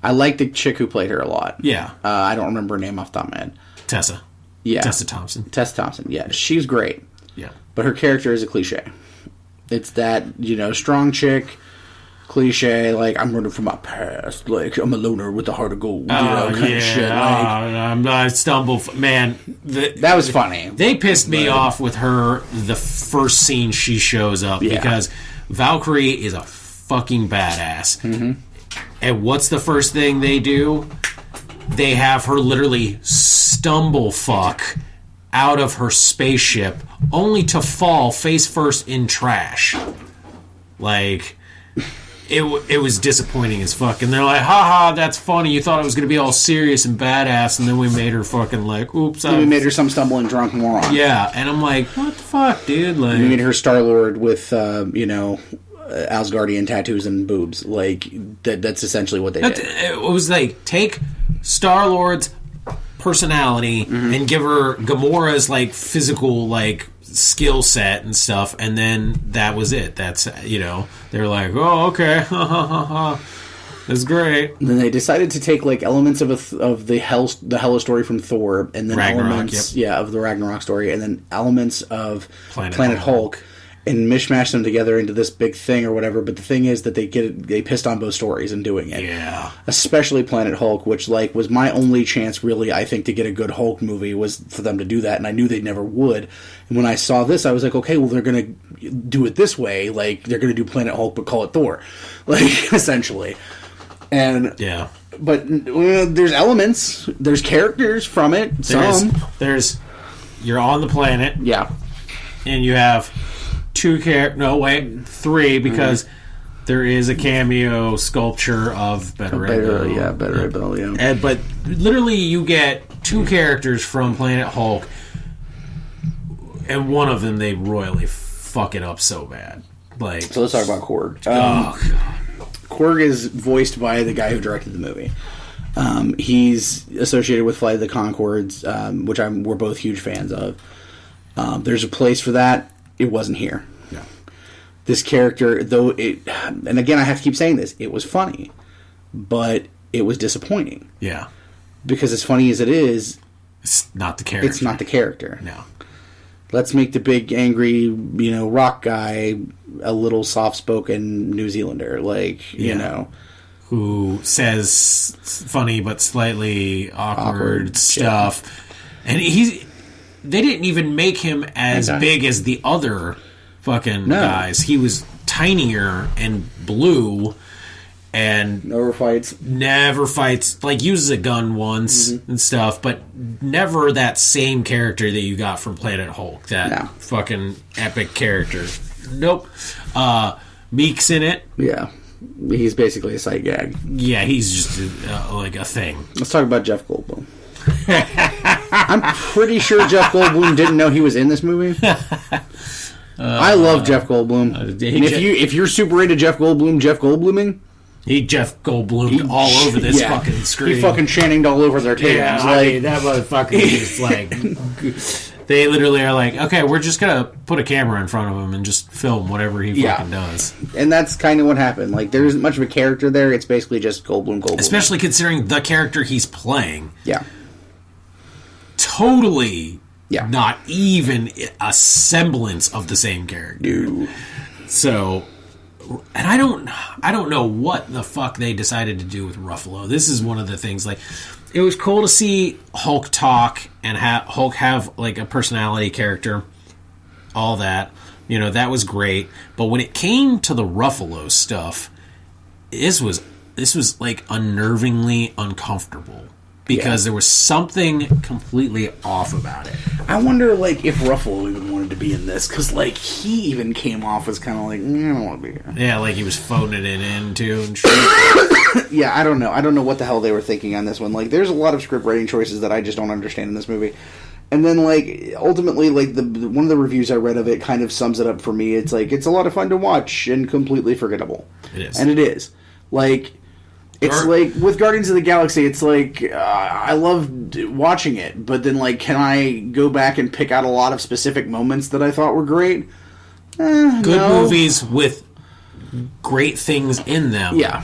I like the chick who played her a lot. Yeah. I don't remember her name off the top of my head. Tessa. Yeah. Tessa Thompson. Tessa Thompson, yeah. She's great. Yeah. But her character is a cliche. It's that, strong chick, cliche, like, I'm running from my past, like, I'm a loner with a heart of gold, kind of shit. Like, I stumble. Man. That was funny. They pissed me off with her the first scene she shows up because Valkyrie is a fucking badass. Mm-hmm. And what's the first thing they do? They have her literally stumble fuck out of her spaceship only to fall face first in trash. Like, it was disappointing as fuck. And they're like, haha, that's funny. You thought it was going to be all serious and badass, and then we made her fucking like, oops. We made her some stumbling drunk moron. Yeah, and I'm like, what the fuck, dude? Like, we made her Star-Lord with, Asgardian tattoos and boobs. Like, that's essentially what they did. It was like, take Star-Lord's personality and give her Gamora's, like, physical, like, skill set and stuff, and then that was it. That's, they're like, oh, okay, that's great. And then they decided to take, like, elements of the Hela story from Thor, and then Ragnarok, elements of the Ragnarok story, and then elements of Planet Hulk, and mishmash them together into this big thing or whatever. But the thing is that they pissed on both stories in doing it. Yeah. Especially Planet Hulk, which, like, was my only chance, really, I think, to get a good Hulk movie was for them to do that, and I knew they never would. And when I saw this, I was like, okay, well, they're going to do it this way. Like, they're going to do Planet Hulk, but call it Thor. Like, essentially. And... yeah. But there's elements. There's characters from it. There's... You're on the planet. Yeah. And you have... three, because there is a cameo sculpture of Beta Ray Bill. Yeah, Beta Ray Bill, yeah. But literally you get 2 characters from Planet Hulk, and one of them they royally fuck it up so bad. Like, so let's talk about Korg. God. Korg is voiced by the guy who directed the movie. He's associated with Flight of the Conchords, which we're both huge fans of. There's a place for that. It wasn't here. Yeah. This character, though and again I have to keep saying this, it was funny, but it was disappointing. Yeah. Because as funny as it is, It's not the character. It's not the character. No. Let's make the big, angry, rock guy a little soft-spoken New Zealander. Who says funny but slightly awkward stuff. Yeah. And they didn't even make him as big as the other fucking guys. He was tinier and blue and never fights, like uses a gun once and stuff, but never that same character that you got from Planet Hulk, that fucking epic character. Nope. Meek's in it. Yeah, he's basically a sight gag. Yeah, he's just like a thing. Let's talk about Jeff Goldblum. I'm pretty sure Jeff Goldblum didn't know he was in this movie. I love Jeff Goldblum. And if you're super into Jeff Goldbluming, he Jeff Goldblumed all over this fucking screen. He fucking Channinged all over their tables. Yeah, I mean, that motherfucker is like... They literally are like, okay, we're just going to put a camera in front of him and just film whatever he fucking does. And that's kind of what happened. Like, there isn't much of a character there. It's basically just Goldblum. Especially considering the character he's playing. Yeah. Totally not even a semblance of the same character. Dude. So... And I don't know what the fuck they decided to do with Ruffalo. This is one of the things, like, it was cool to see Hulk talk and Hulk have, like, a personality character, all that. That was great. But when it came to the Ruffalo stuff, this was like, unnervingly uncomfortable. Because there was something completely off about it. I wonder, like, if Ruffalo even wanted to be in this. Because, like, he even came off as kind of like, I don't want to be here. Yeah, like he was phoning it in, too, and shit. Yeah, I don't know. I don't know what the hell they were thinking on this one. Like, there's a lot of script writing choices that I just don't understand in this movie. And then, like, ultimately, like, one of the reviews I read of it kind of sums it up for me. It's like, it's a lot of fun to watch and completely forgettable. It is. And it is. Like... It's like, with Guardians of the Galaxy, it's like, I loved watching it, but then, like, can I go back and pick out a lot of specific moments that I thought were great? Good movies with great things in them. Yeah.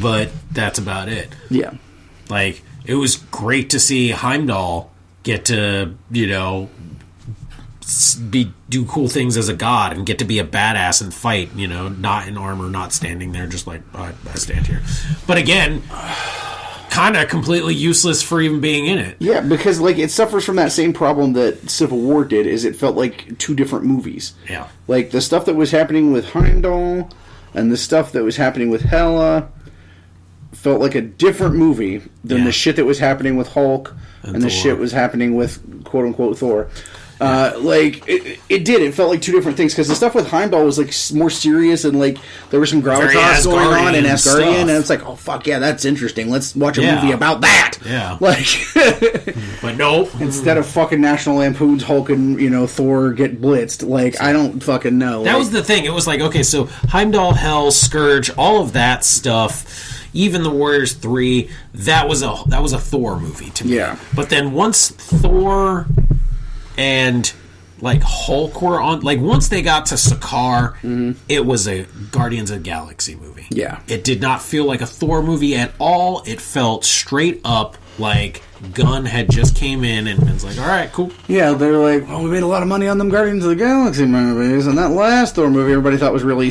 But that's about it. Yeah. Like, it was great to see Heimdall get to, do cool things as a god and get to be a badass and fight, not in armor, not standing there just like, I stand here. But again, kind of completely useless for even being in it. Yeah, because like it suffers from that same problem that Civil War did, is it felt like two different movies. Yeah. Like the stuff that was happening with Heimdall and the stuff that was happening with Hela felt like a different movie than the shit that was happening with Hulk and the shit was happening with quote-unquote Thor. Like it did. It felt like two different things because the stuff with Heimdall was like more serious and like there was some gravitas going on in Asgardian, and it's like, oh fuck yeah, that's interesting. Let's watch a movie about that. Yeah, like, but nope. Instead of fucking National Lampoon's Hulk and Thor get blitzed, like I don't fucking know. That was the thing. It was like, okay, so Heimdall, Hell, Scourge, all of that stuff. Even the Warriors 3, that was a Thor movie to me. Yeah, but then once Thor and like Hulk were on, like once they got to Sakaar, it was a Guardians of the Galaxy movie. Yeah. It did not feel like a Thor movie at all. It felt straight up like Gunn had just came in and was like, all right, cool. Yeah, they're like, well, we made a lot of money on them Guardians of the Galaxy movies, and that last Thor movie everybody thought was really,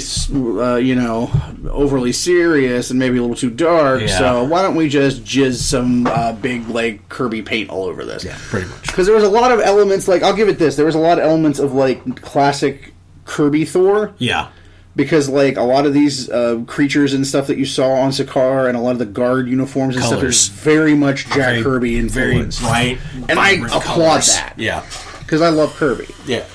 overly serious and maybe a little too dark, so why don't we just jizz some big, like, Kirby paint all over this? Yeah, pretty much. Because there was a lot of elements, like, I'll give it this, there was a lot of elements of, like, classic Kirby Thor. Yeah. Because, like, a lot of these creatures and stuff that you saw on Sakaar and a lot of the guard uniforms and stuff is very much Jack Kirby influenced. Very bright, and I applaud that. Yeah. Because I love Kirby. Yeah.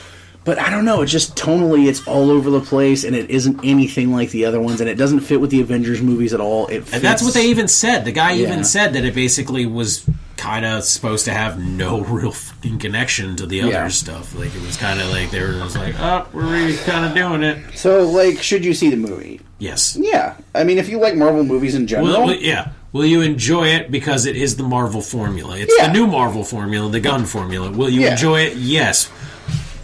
But I don't know, it's just tonally, it's all over the place, and it isn't anything like the other ones, and it doesn't fit with the Avengers movies at all. It fits. And that's what they even said. The guy even said that it basically was kind of supposed to have no real fucking connection to the other stuff. Like, it was kind of like, they were just like, oh, we're really kind of doing it. So, like, should you see the movie? Yes. Yeah. I mean, if you like Marvel movies in general. Will you enjoy it because it is the Marvel formula? It's the new Marvel formula, the Gunn formula. Will you enjoy it? Yes.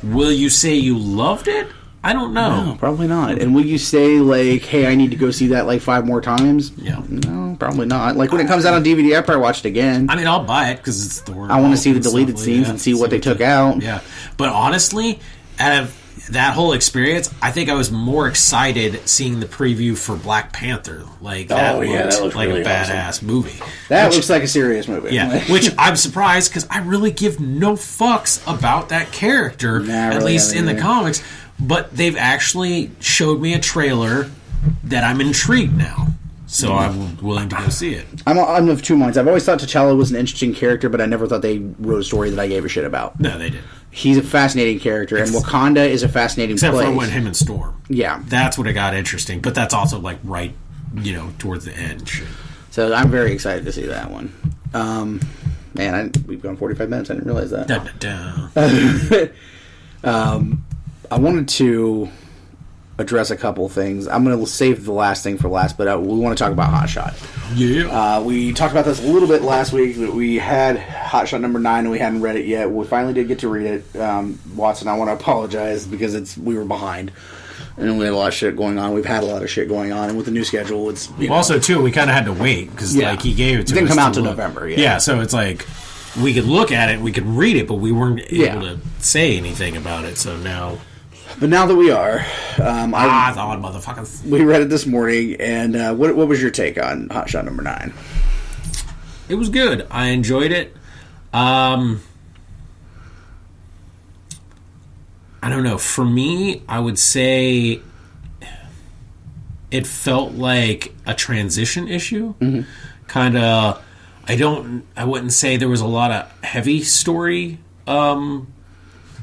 Will you say you loved it? I don't know. No, probably not. And will you say, like, hey, I need to go see that, like, 5 more times? Yeah. No, probably not. Like, when it comes out on DVD, I probably watch it again. I mean, I'll buy it because it's Thor. I want to see the deleted scenes and see what they took out. Yeah. But honestly, out of that whole experience, I think I was more excited seeing the preview for Black Panther. Like, that looked like really a badass movie. That looks like a serious movie. Yeah, which I'm surprised because I really give no fucks about that character, at least in the comics. But they've actually showed me a trailer that I'm intrigued now. So I'm willing to go see it. I'm of two minds. I've always thought T'Challa was an interesting character, but I never thought they wrote a story that I gave a shit about. No, they did. He's a fascinating character, and Wakanda is a fascinating place. Except for when him and Storm. Yeah. That's what it got interesting. But that's also, like, right, towards the end. So I'm very excited to see that one. Man, we've gone 45 minutes. I didn't realize that. I wanted to address a couple things. I'm going to save the last thing for last, but we want to talk about Hot Shot. Yeah. We talked about this a little bit last week. That we had Hot Shot number 9 and we hadn't read it yet. We finally did get to read it. Watson, I want to apologize because we were behind. And we had a lot of shit going on. We've had a lot of shit going on. And with the new schedule, it's... Also, too, we kind of had to wait because he gave it to us. It didn't come out until November. Yeah, so it's like... We could look at it, we could read it, but we weren't able to say anything about it, so now... But now that we are... motherfuckers. We read it this morning, and what was your take on Hot Shot number 9? It was good. I enjoyed it. I don't know. For me, I would say it felt like a transition issue. Mm-hmm. Kind of... I wouldn't say there was a lot of heavy story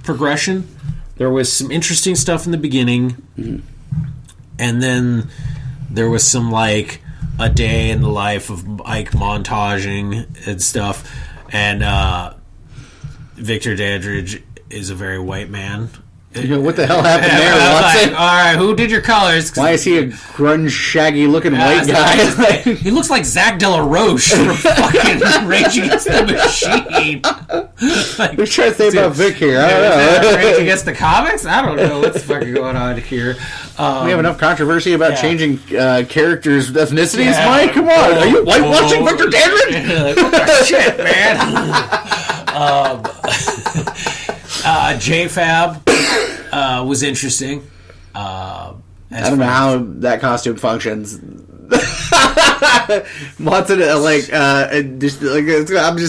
progression. There was some interesting stuff in the beginning, mm-hmm. and then there was some, like, a day in the life of Ike montaging and stuff. And Victor Dandridge is a very white man. What the hell happened there, Watson? Like, all right, who did your colors? Why is he a grunge, shaggy-looking white guy? He looks like Zach De La Roche from fucking Rage Against the Machine. Like, we're trying to say about Vic here. I don't know. Rage Against the Comics? I don't know what's fucking going on here. We have enough controversy about changing characters' ethnicities, Mike? Come on. Are you whitewashing Victor Dandridge? Like, what the shit, man? J-Fab was interesting. I don't know how that costume functions. Watson, I'm just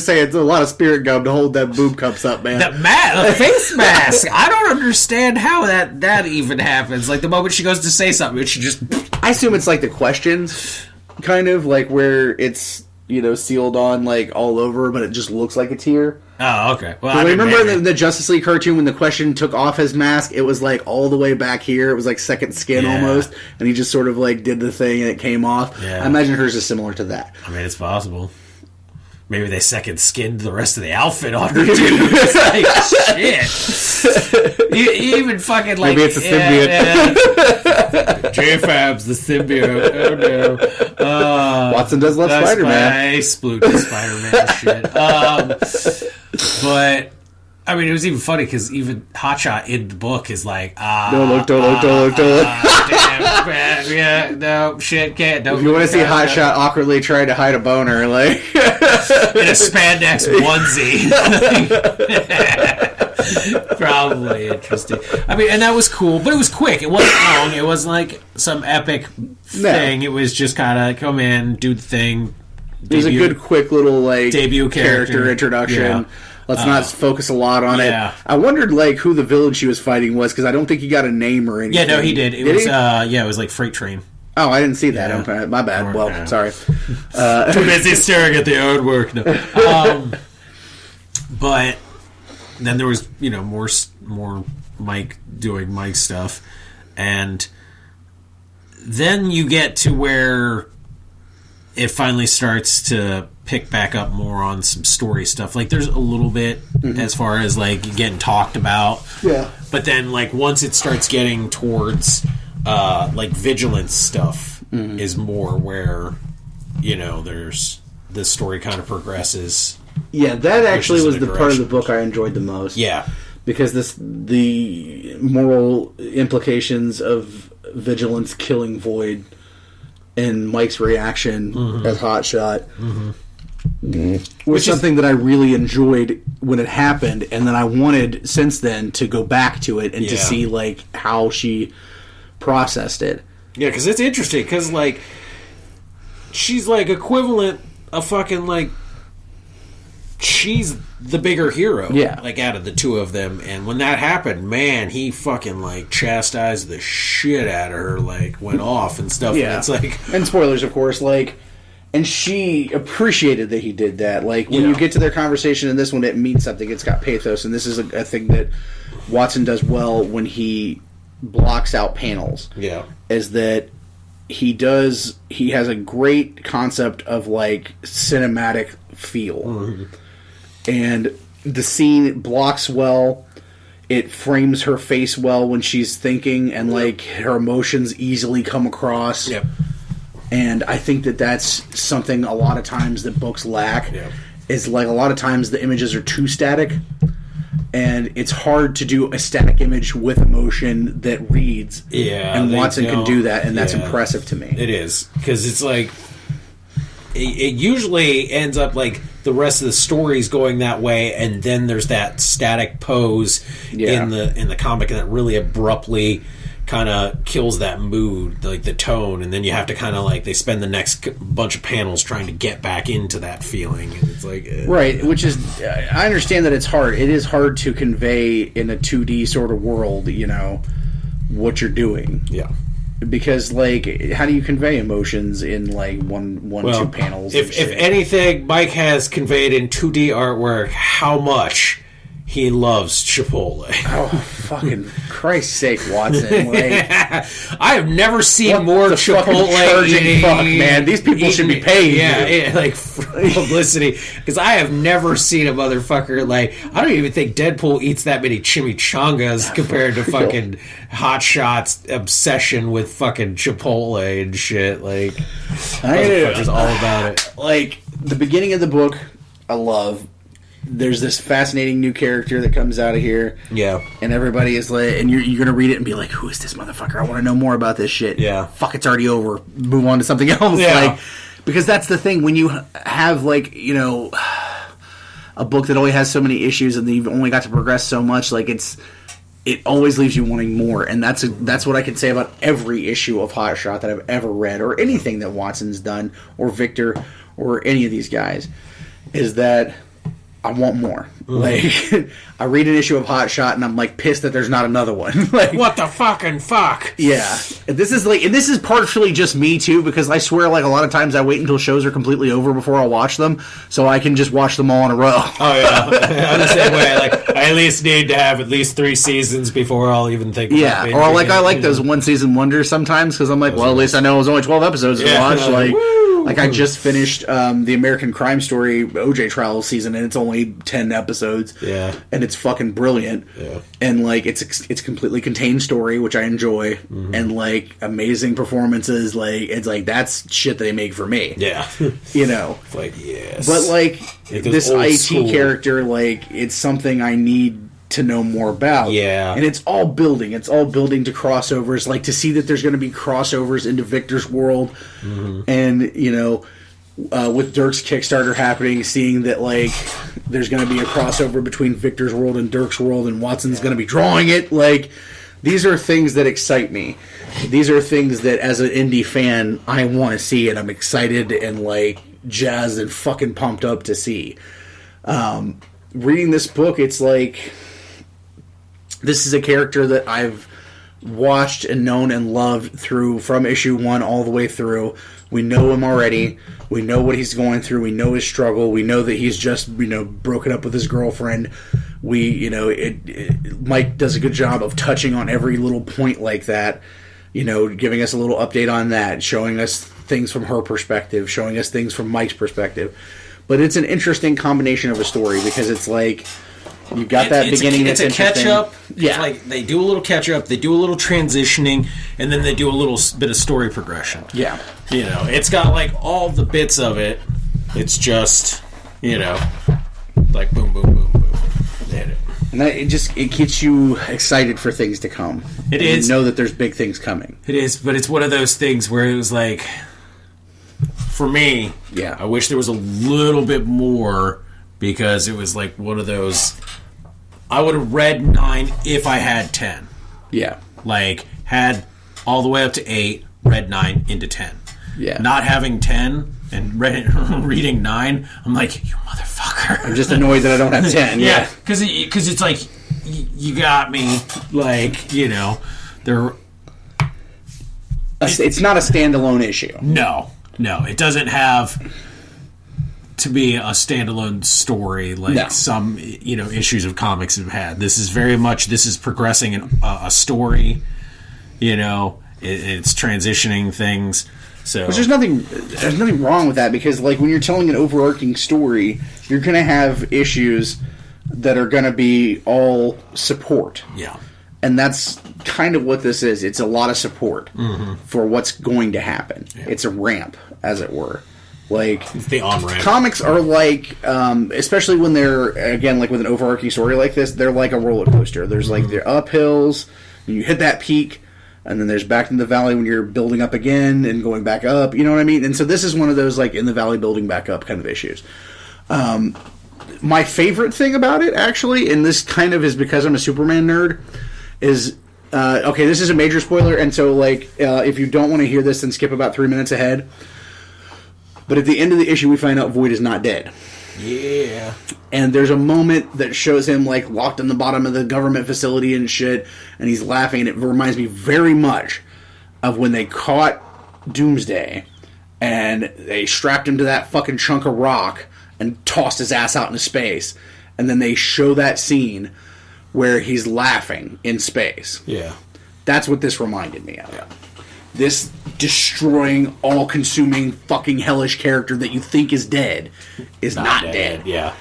saying, it's a lot of spirit gum to hold that boob cups up, man. The face mask. I don't understand how that even happens. Like, the moment she goes to say something, she just... I assume it's like the questions, kind of, like, where it's, sealed on, like, all over, but it just looks like a tear. Oh, okay. Well, I remember the Justice League cartoon when the Question took off his mask, it was like all the way back here. It was like second skin almost, and he just sort of like did the thing and it came off. Yeah. I imagine hers is similar to that. I mean, it's possible. Maybe they second skinned the rest of the outfit on her too. It's like, shit. You even fucking like... Maybe it's a symbiote. J-Fab's the symbiote. Oh no. Watson does love Spider-Man. I splooked the Spider-Man shit. But... I mean, it was even funny because even Hotshot in the book is like, don't look. Damn, man, yeah, no, shit, can't. Don't. If you want to see Hotshot awkwardly trying to hide a boner, like in a spandex onesie, probably interesting. I mean, and that was cool, but it was quick. It wasn't long. It wasn't like some epic thing. It was just kind of come in, do the thing. It was a good, quick little like debut character introduction. Yeah. Let's not focus a lot on it. I wondered who the villain she was fighting was because I don't think he got a name or anything. Yeah, no, he did. It was it was like Freight Train. Oh, I didn't see that. Yeah. My bad. Well, sorry. Too busy staring at the artwork. No. But then there was more Mike doing Mike stuff, and then you get to where it finally starts to pick back up more on some story stuff. Like, there's a little bit as far as, like, getting talked about. Yeah. But then, like, once it starts getting towards, like, vigilance stuff is more where, there's... the story kind of progresses. Yeah, that actually was the part of the book I enjoyed the most. Yeah. Because the moral implications of vigilance killing Void and Mike's reaction as Hotshot was something that I really enjoyed when it happened, and then I wanted since then to go back to it and to see like how she processed it. Yeah, because it's interesting because like she's like equivalent of fucking like she's the bigger hero, like out of the two of them, and when that happened, man, he fucking like chastised the shit out of her, like went off and stuff. And it's like, and spoilers, of course, like, and she appreciated that he did that. Like when you get to their conversation in this one, it means something. It's got pathos, and this is a thing that Watson does well when he blocks out panels. Is that he has a great concept of like cinematic feel. And the scene blocks well. It frames her face well when she's thinking, and like her emotions easily come across. And I think that that's something a lot of times that books lack. Is like a lot of times the images are too static, and it's hard to do a static image with emotion that reads. And Watson can do that, and that's impressive to me. It is, because it's like it usually ends up like the rest of the story's going that way, and then there's that static pose in the comic that really abruptly kind of kills that mood, like the tone, and then you have to kind of like they spend the next bunch of panels trying to get back into that feeling, and it's like right, which is I understand that it's hard. It is hard to convey in a 2D sort of world, you know, what you're doing. Because, like, how do you convey emotions in, like, two panels? If anything, Mike has conveyed in 2D artwork how much he loves Chipotle. Oh, fucking Christ's sake, Watson. Like, I have never seen more Chipotle charging fuck, man. These people should be paid. Like, publicity. Because I have never seen a motherfucker, like, I don't even think Deadpool eats that many chimichangas compared to fucking Hotshot's obsession with fucking Chipotle and shit. Like, motherfucker's all about it. Like, the beginning of the book, I love. There's this fascinating new character that comes out of here. And everybody is like, and you're going to read it and be like, who is this motherfucker? I want to know more about this shit. Fuck, it's already over. Move on to something else. Like, because that's the thing. When you have, like, you know, a book that only has so many issues and you've only got to progress so much, like, it always leaves you wanting more. And that's what I can say about every issue of Hotshot that I've ever read, or anything that Watson's done, or Victor, or any of these guys, is that I want more. Like, I read an issue of Hotshot and I'm like pissed that there's not another one. Like, what the fucking fuck? Yeah. And this is partially just me too, because I swear, like, a lot of times I wait until shows are completely over before I watch them, so I can just watch them all in a row. Oh yeah, I'm the same way. Like, I at least need to have at least 3 seasons before I'll even think about it. Or like I like those one season wonders sometimes, because I'm like, well, at least I know it was only 12 episodes to watch. Like I just finished the American Crime Story OJ trial season, and it's only 10 episodes. And it's fucking brilliant. And like it's completely contained story, which I enjoy, and like amazing performances. Like, it's like that's shit they make for me. You know, like, yes. But like this IT character, like, it's something I need to know more about. And it's all building. It's all building to crossovers. Like, to see that there's going to be crossovers into Victor's world, and, you know, with Dirk's Kickstarter happening, seeing that, like, there's going to be a crossover between Victor's world and Dirk's world, and Watson's going to be drawing it. Like, these are things that excite me. These are things that, as an indie fan, I want to see, and I'm excited and, like, jazzed and fucking pumped up to see. Reading this book, it's like, this is a character that I've watched and known and loved from issue 1 all the way through. We know him already. We know what he's going through. We know his struggle. We know that he's just, you know, broken up with his girlfriend. Mike does a good job of touching on every little point like that, you know, giving us a little update on that, showing us things from her perspective, showing us things from Mike's perspective. But it's an interesting combination of a story, because it's like, you've got that beginning that's interesting. It's a catch-up. Yeah. Like, they do a little catch-up, they do a little transitioning, and then they do a little bit of story progression. Yeah. You know, it's got, like, all the bits of it. It's just, you know, like, boom, boom, boom, boom. Hit it. And it gets you excited for things to come. It is. You know that there's big things coming. It is, but it's one of those things where it was like, for me, Yeah. I wish there was a little bit more, because it was like one of those. I would have read 9 if I had 10. Yeah. Like, had all the way up to 8, read 9 into 10. Yeah. Not having 10 and reading 9, I'm like, you motherfucker. I'm just annoyed that I don't have 10. Yeah, because it's like, you got me. Like, you know, there. It's not a standalone issue. No, it doesn't have to be a standalone story like some, you know, issues of comics have had. This is progressing a story. You know, it's transitioning things. So Which there's nothing wrong with that, because like when you're telling an overarching story, you're going to have issues that are going to be all support. Yeah. And that's kind of what this is. It's a lot of support for what's going to happen. Yeah. It's a ramp, as it were. Like, it's the on-ramp. Comics are like, especially when they're, again, like with an overarching story like this, they're like a roller coaster. There's like the uphills, and you hit that peak, and then there's back in the valley when you're building up again and going back up. You know what I mean? And so this is one of those like in the valley building back up kind of issues. My favorite thing about it, actually, and this kind of is because I'm a Superman nerd, is okay, this is a major spoiler, and so like if you don't want to hear this, then skip about 3 minutes ahead. But at the end of the issue, we find out Void is not dead. Yeah. And there's a moment that shows him like locked in the bottom of the government facility and shit, and he's laughing, and it reminds me very much of when they caught Doomsday and they strapped him to that fucking chunk of rock and tossed his ass out into space, and then they show that scene where he's laughing in space. Yeah. That's what this reminded me of. Yeah. This destroying, all-consuming, fucking hellish character that you think is dead is not dead. Yeah.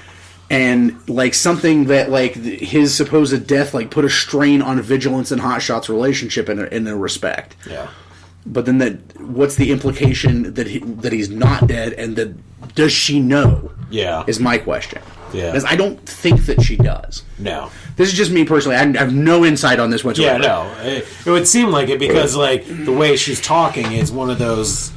And, like, something that, like, his supposed death, like, put a strain on Vigilance and Hotshot's relationship in a respect. Yeah. But then what's the implication that he's not dead, and that does she know? Yeah. Is my question. Yeah. Because I don't think that she does. No. This is just me personally. I have no insight on this whatsoever. Yeah, no. It would seem like it, because, like, the way she's talking is one of those,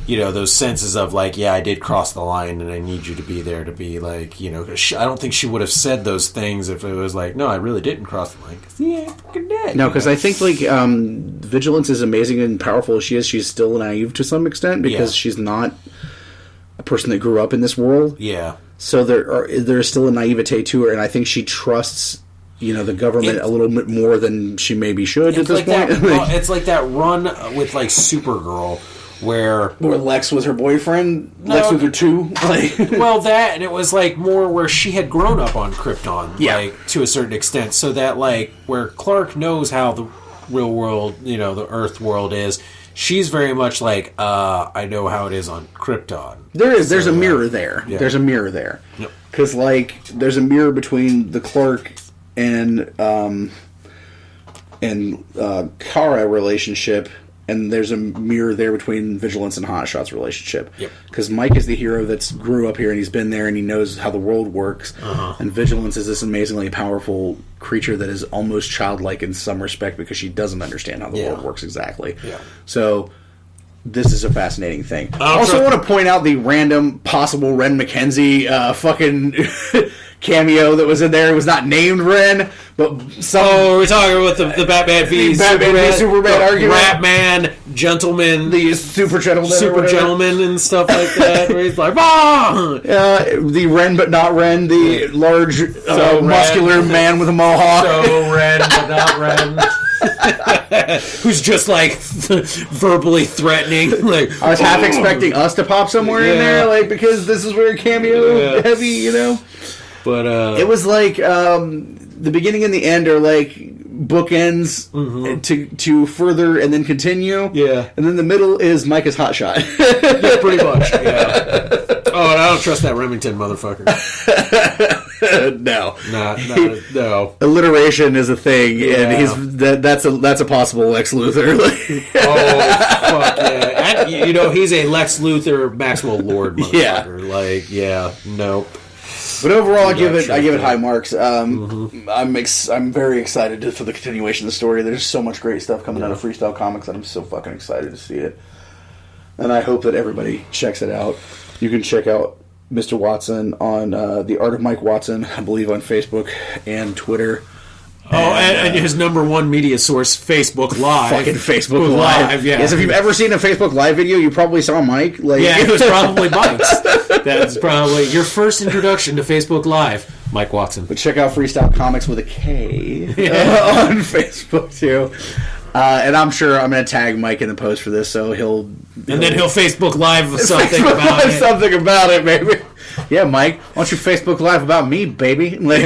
you know, those senses of, like, yeah, I did cross the line and I need you to be there to be, like, you know, I don't think she would have said those things if it was like, no, I really didn't cross the line, because he ain't fucking dead. No, because I think, like, Vigilance, is amazing and powerful as she is, she's still naive to some extent, because she's not a person that grew up in this world. Yeah. So there's still a naivete to her, and I think she trusts, you know, the government a little bit more than she maybe should at this point. It's like that run with, like, Supergirl, where Lex was her boyfriend, Lex Luthor 2. Like, well, that, and it was like more where she had grown up on Krypton, like, to a certain extent, so that, like, where Clark knows how the real world, you know, the Earth world is, she's very much like, I know how it is on Krypton. There's a mirror there. Yeah. There's a mirror there. Because, like, there's a mirror between the Clark and Kara relationship, and there's a mirror there between Vigilance and Hotshot's relationship. Because Mike is the hero that's grew up here, and he's been there, and he knows how the world works. And Vigilance is this amazingly powerful creature that is almost childlike in some respect, because she doesn't understand how the world works exactly. So this is a fascinating thing. I also want to point out the random possible Ren McKenzie fucking cameo that was in there. It was not named Ren, but some... Oh, we're talking about the Batman v Superman argument. Ratman, gentleman. The super gentleman and stuff like that. Where he's like, bah! The Ren but not Ren, the large, muscular man with a mohawk. So Ren but not Ren. Who's just like verbally threatening. Like, I was half expecting us to pop somewhere in there, like, because this is very cameo heavy, you know. But it was like the beginning and the end are like bookends to further and then continue. Yeah, and then the middle is Micah's hotshot. Yeah, pretty much. Yeah. Oh, and I don't trust that Remington motherfucker. No, no. Alliteration is a thing, and that's a possible Lex Luthor. Oh, fuck yeah! And, you know, he's a Lex Luthor Maxwell Lord motherfucker. Like, nope. But overall, I give it high marks. I'm very excited for the continuation of the story. There's so much great stuff coming out of Freestyle Comics that I'm so fucking excited to see it. and I hope that everybody checks it out. You can check out Mr. Watson on The Art of Mike Watson, I believe on Facebook and Twitter. And his number one media source, Facebook Live. Fucking Facebook Live. Yeah. Yes, if you've ever seen a Facebook Live video, you probably saw Mike. Yeah, it was probably Mike's. That's probably your first introduction to Facebook Live. Mike Watson. But check out Freestyle Comics with a K on Facebook, too. And I'm sure I'm going to tag Mike in the post for this, so he'll Facebook Live something about it. Something about it, baby. Yeah, Mike, why don't you Facebook Live about me, baby? What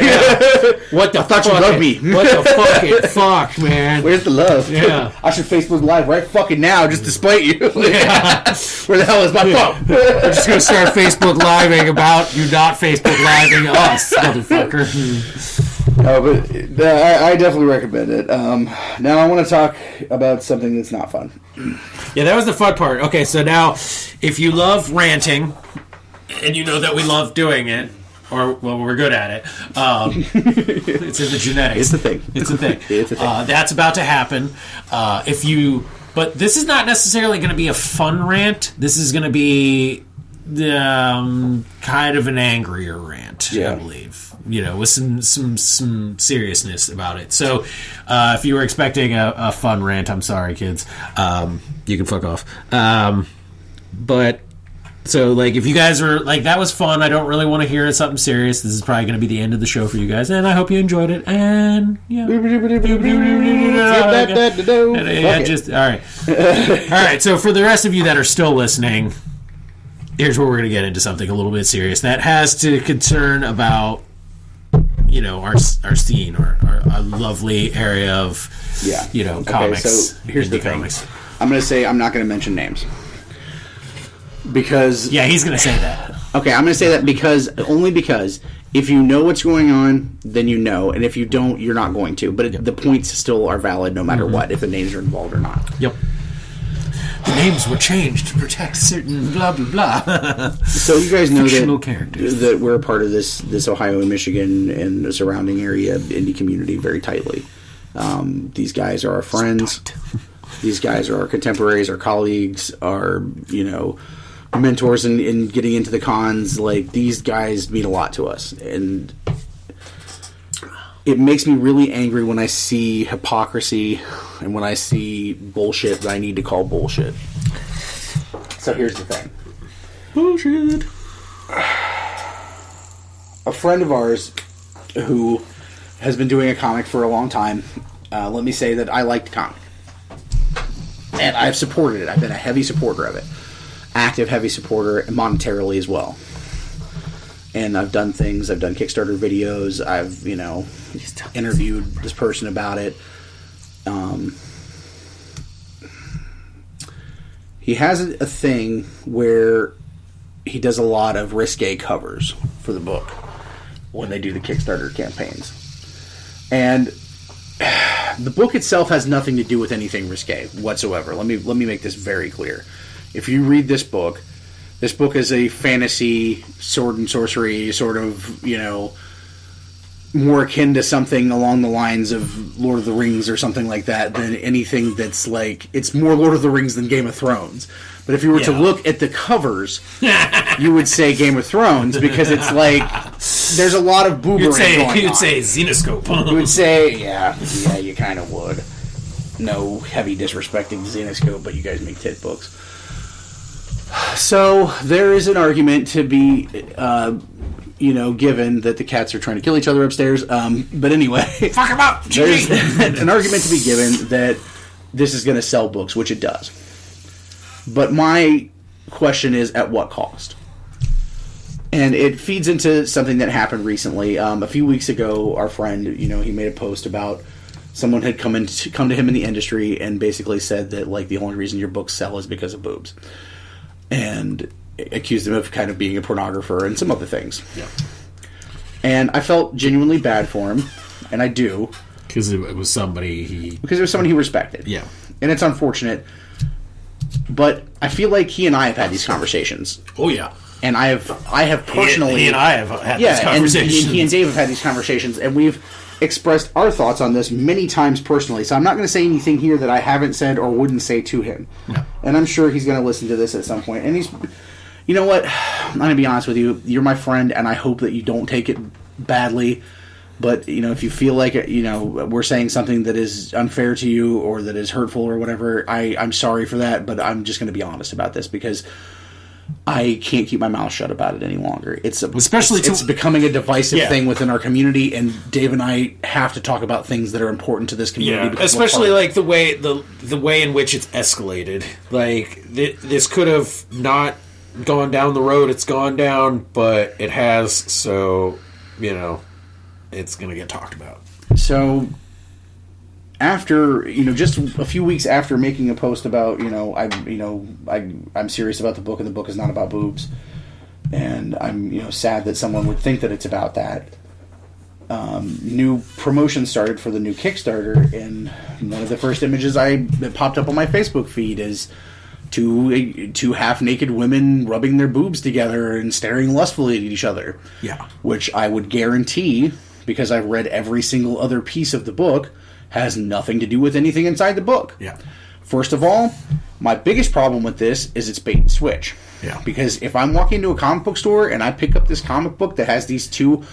the I thought you loved me. What the fucking fuck, man? Where's the love? Yeah. I should Facebook Live right fucking now just to spite you. Yeah. Where the hell is my phone? We're just going to start Facebook Living about you not Facebook Living us, motherfucker. Oh, but I definitely recommend it. Now I want to talk about something that's not fun. Yeah, that was the fun part. Okay, so now, if you love ranting, and you know that we love doing it, or, well, we're good at it, it's in the genetics. It's a thing. It's a thing. It's a thing. That's about to happen. But this is not necessarily going to be a fun rant. This is going to be kind of an angrier rant, I believe. With some seriousness about it. So, if you were expecting a fun rant, I'm sorry, kids. You can fuck off. But so, if you guys are that was fun. I don't really want to hear something serious. This is probably going to be the end of the show for you guys, and I hope you enjoyed it. And all right. All right. So, for the rest of you that are still listening, here's where we're going to get into something a little bit serious that has to concern about our scene or our lovely area of comics. So here's the thing. Comics. I'm going to say I'm not going to mention names because he's going to say that. Okay, I'm going to say that because if you know what's going on, then you know, and if you don't, you're not going to. But the points still are valid no matter what, if the names are involved or not. Yep. The names were changed to protect certain blah blah blah. So you guys know characters. that we're a part of this Ohio and Michigan and the surrounding area indie community very tightly. These guys are our friends. These guys are our contemporaries, our colleagues, our mentors in getting into the cons. These guys mean a lot to us, and it makes me really angry when I see hypocrisy and when I see bullshit that I need to call bullshit. So here's the thing. Bullshit. A friend of ours who has been doing a comic for a long time, let me say that I liked the comic. And I've supported it. I've been a heavy supporter of it. Active, heavy supporter, monetarily as well. And I've done things. I've done Kickstarter videos. I've, interviewed this person about it. He has a thing where he does a lot of risque covers for the book when they do the Kickstarter campaigns. And the book itself has nothing to do with anything risque whatsoever. Let me make this very clear. If you read this book is a fantasy sword and sorcery sort of, more akin to something along the lines of Lord of the Rings or something like that than anything that's it's more Lord of the Rings than Game of Thrones. But if you were to look at the covers, you would say Game of Thrones because it's there's a lot of boobering going on. You'd say Xenoscope. You would say, yeah, you kind of would. No heavy disrespecting Xenoscope, but you guys make tit books. So there is an argument to be, given that the cats are trying to kill each other upstairs. But anyway, fuck them up. There's an argument to be given that this is going to sell books, which it does. But my question is, at what cost? And it feeds into something that happened recently. A few weeks ago, our friend, he made a post about someone had come to him in the industry and basically said that the only reason your books sell is because of boobs. And accused him of kind of being a pornographer and some other things. Yeah. And I felt genuinely bad for him, and I do. Because it was somebody he respected. Yeah. And it's unfortunate, but I feel like he and I have had these conversations. Oh, yeah. And I have personally... He and I have had these conversations. And he and Dave have had these conversations, and we've expressed our thoughts on this many times personally, so I'm not going to say anything here that I haven't said or wouldn't say to him. No. And I'm sure he's going to listen to this at some point. And he's, you know what? I'm going to be honest with you. You're my friend, and I hope that you don't take it badly. But, you know, if you feel like, you know, we're saying something that is unfair to you or that is hurtful or whatever, I'm sorry for that, but I'm just going to be honest about this because I can't keep my mouth shut about it any longer. It's becoming a divisive thing within our community, and Dave and I have to talk about things that are important to this community. Yeah, especially like the way in which it's escalated. Like this could have not gone down the road it's gone down, but it has. So, you know, it's going to get talked about. So, after, you know, just a few weeks after making a post about, I'm serious about the book, and the book is not about boobs, and I'm, you know, sad that someone would think that it's about that. New promotion started for the new Kickstarter, and one of the first images that popped up on my Facebook feed is two half-naked women rubbing their boobs together and staring lustfully at each other. Yeah. Which I would guarantee, because I've read every single other piece of the book, has nothing to do with anything inside the book. Yeah. First of all, my biggest problem with this is it's bait and switch. Yeah. Because if I'm walking into a comic book store and I pick up this comic book that has these two,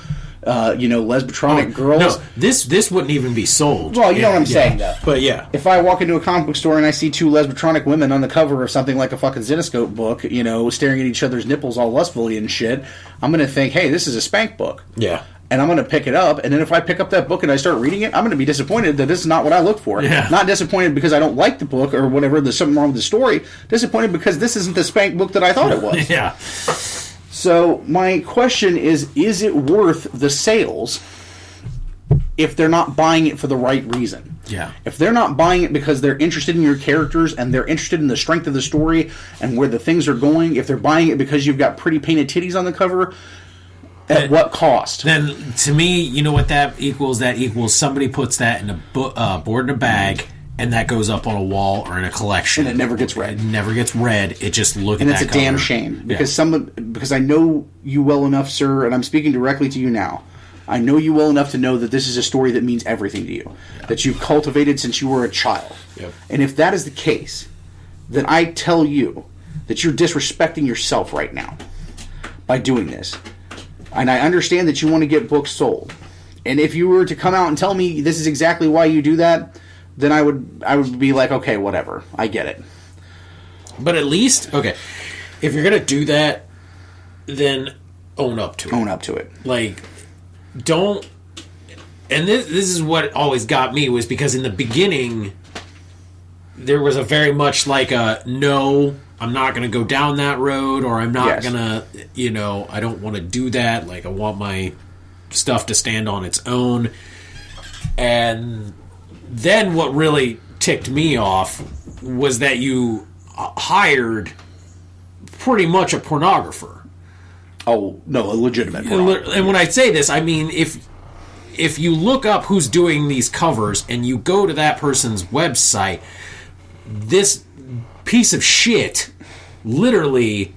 lesbitronic girls... No, this wouldn't even be sold. Well, you know what I'm saying, though. But yeah. If I walk into a comic book store and I see two lesbitronic women on the cover of something like a fucking Zenescope book, you know, staring at each other's nipples all lustfully and shit, I'm going to think, hey, this is a spank book. Yeah. And I'm going to pick it up, and then if I pick up that book and I start reading it, I'm going to be disappointed that this is not what I looked for. Yeah. Not disappointed because I don't like the book or whatever, there's something wrong with the story. Disappointed because this isn't the spank book that I thought it was. Yeah. So my question is it worth the sales if they're not buying it for the right reason? Yeah. If they're not buying it because they're interested in your characters and they're interested in the strength of the story and where the things are going, if they're buying it because you've got pretty painted titties on the cover... At what cost? Then, to me, you know what that equals? That equals somebody puts that in a board in a bag, and that goes up on a wall or in a collection. And it never gets read. It never gets read. It just looks at that cover. And it's a damn shame. Because I know you well enough, sir, and I'm speaking directly to you now. I know you well enough to know that this is a story that means everything to you. Yeah. That you've cultivated since you were a child. Yep. And if that is the case, then I tell you that you're disrespecting yourself right now by doing this. And I understand that you want to get books sold. And if you were to come out and tell me this is exactly why you do that, then I would be like, okay, whatever. I get it. But at least, okay, if you're going to do that, then own up to it. Own up to it. Like, don't... And this is what always got me, was because in the beginning, there was a very much like a, no... I'm not going to go down that road, or I'm not going to, I don't want to do that. Like, I want my stuff to stand on its own. And then what really ticked me off was that you hired pretty much a pornographer. Oh, no, a legitimate pornographer. And when I say this, I mean, if you look up who's doing these covers and you go to that person's website, this piece of shit, literally,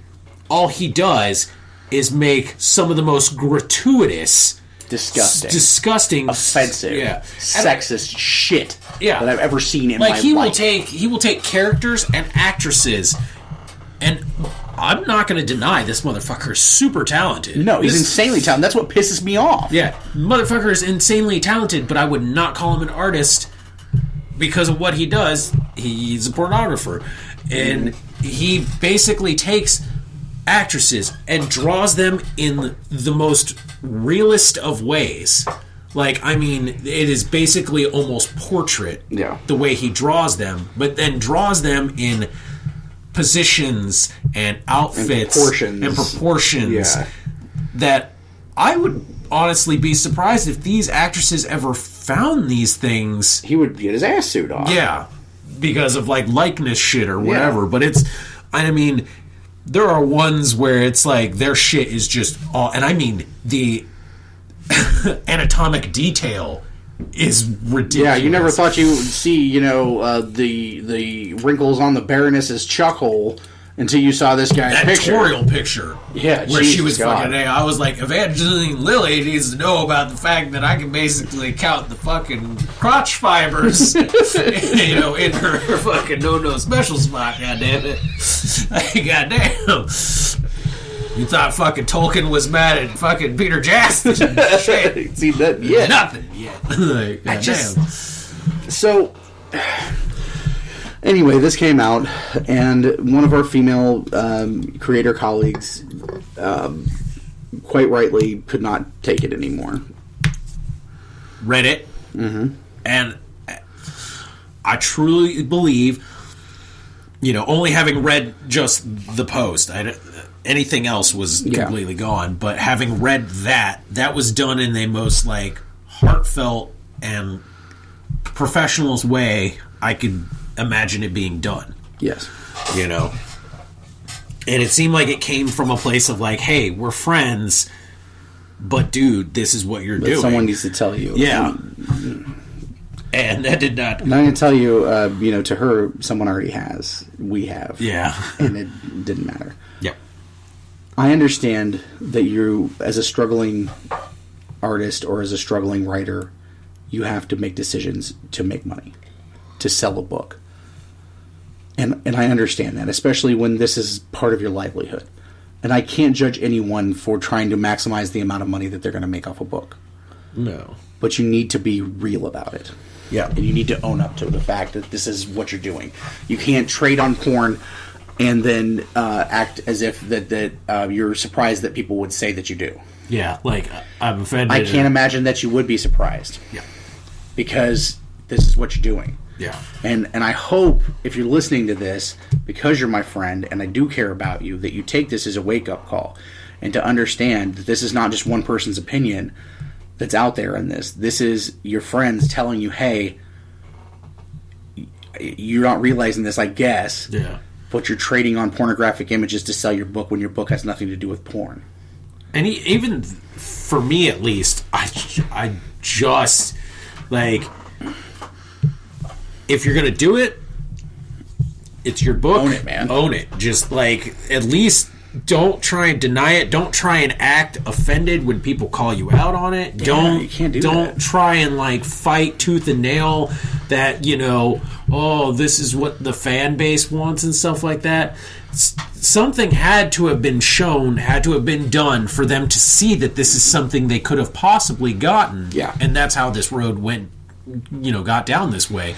all he does is make some of the most gratuitous, disgusting, offensive, sexist shit that I've ever seen in my life. He will take characters and actresses, and I'm not going to deny this motherfucker is super talented. No, he's insanely talented. That's what pisses me off. Yeah, motherfucker is insanely talented, but I would not call him an artist because of what he does. He's a pornographer. And he basically takes actresses and draws them in the most realist of ways. Like, I mean, it is basically almost portrait, the way he draws them, but then draws them in positions and outfits and proportions that I would honestly be surprised if these actresses ever found these things. He would get his ass suit off. Yeah. Because of, like, likeness shit or whatever. But I mean, there are ones where it's like their shit is just all, and I mean, the anatomic detail is ridiculous. Yeah, you never thought you would see, the wrinkles on the Baroness's chuck hole until you saw this guy's that picture. tutorial picture. Yeah, where she was God. fucking. I was like, Evangeline Lilly needs to know about the fact that I can basically count the fucking crotch fibers, you know, in her fucking no special spot. God damn it! God damn. You thought fucking Tolkien was mad at fucking Peter Jackson? Shit. See that? Yeah, Nothing yet. Like, I just so. Anyway, this came out, and one of our female creator colleagues, quite rightly, could not take it anymore. Read it, and I truly believe, you know, only having read just the post, anything else was completely gone. But having read that was done in the most like heartfelt and professionalist way I could imagine it being done. Yes. You know? And it seemed like it came from a place of like, hey, we're friends, but dude, this is what you're doing. Someone needs to tell you. Yeah. And that did not... And I'm going to tell you, you know, to her, someone already has. We have. Yeah. And it didn't matter. Yep. I understand that you, as a struggling artist or as a struggling writer, you have to make decisions to make money, to sell a book. And I understand that, especially when this is part of your livelihood. And I can't judge anyone for trying to maximize the amount of money that they're going to make off a book. No. But you need to be real about it. Yeah. And you need to own up to the fact that this is what you're doing. You can't trade on porn and then act as if that you're surprised that people would say that you do. Yeah, like, I'm offended. I can't imagine that you would be surprised. Yeah. Because this is what you're doing. Yeah. And I hope, if you're listening to this, because you're my friend and I do care about you, that you take this as a wake-up call and to understand that this is not just one person's opinion that's out there in this. This is your friends telling you, hey, you're not realizing this, I guess. Yeah. But you're trading on pornographic images to sell your book when your book has nothing to do with porn. And even for me, at least, I just, like, if you're going to do it, it's your book. Own it, man. Own it. Just, like, at least don't try and deny it. Don't try and act offended when people call you out on it. Yeah, you can't do don't that. try and, like, fight tooth and nail that, you know, oh, this is what the fan base wants and stuff like that. Something had to have been shown, had to have been done for them to see that this is something they could have possibly gotten. Yeah. And that's how this road went, you know, got down this way.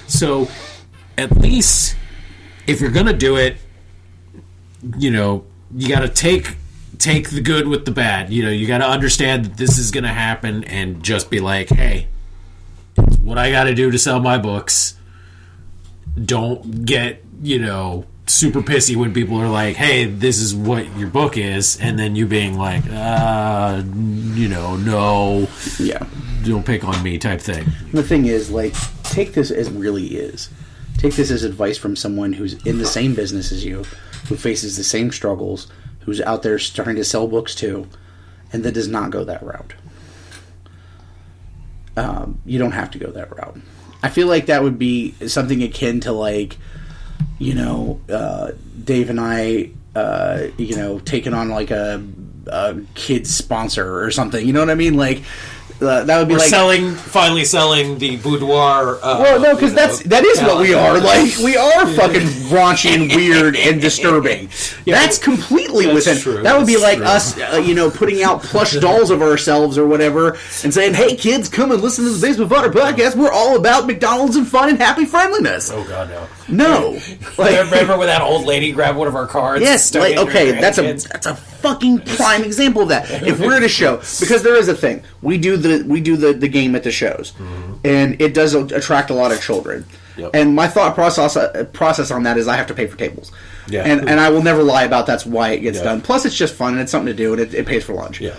So at least if you're going to do it, you know, you got to take the good with the bad. You know, you got to understand that this is going to happen and just be like, hey, it's what I got to do to sell my books. Don't get, you know, super pissy when people are like, hey, this is what your book is, and then you being like, you know, no, Yeah. don't pick on me type thing. The thing is, like, take this as it really is. Take this as advice from someone who's in the same business as you, who faces the same struggles, who's out there starting to sell books too, and that does not go that route. You don't have to go that route. I feel like that would be something akin to, like, you know, Dave and I, you know, taking on like a kid's sponsor or something. You know what I mean? Like, that would be We're like finally selling the boudoir. well, no, because that is what we are. Like, we are fucking raunchy and weird and disturbing. That's completely within. true. That would be That's like true. us, you know, putting out plush dolls of ourselves or whatever, and saying, "Hey, kids, come and listen to the Basement Fodder podcast. We're all about McDonald's and fun and happy friendliness." Oh God, no! No, like, Remember when that old lady grabbed one of our cards? yes, stuck like, it in her okay, that's grandkids? a fucking prime example of that. If we're at a show, because there is a thing, we do the game at the shows, and it does attract a lot of children. Yep. And my thought process on that is I have to pay for tables. Yeah. And I will never lie about that's why it gets Yeah. done. Plus, it's just fun and it's something to do, and it pays for lunch. Yeah.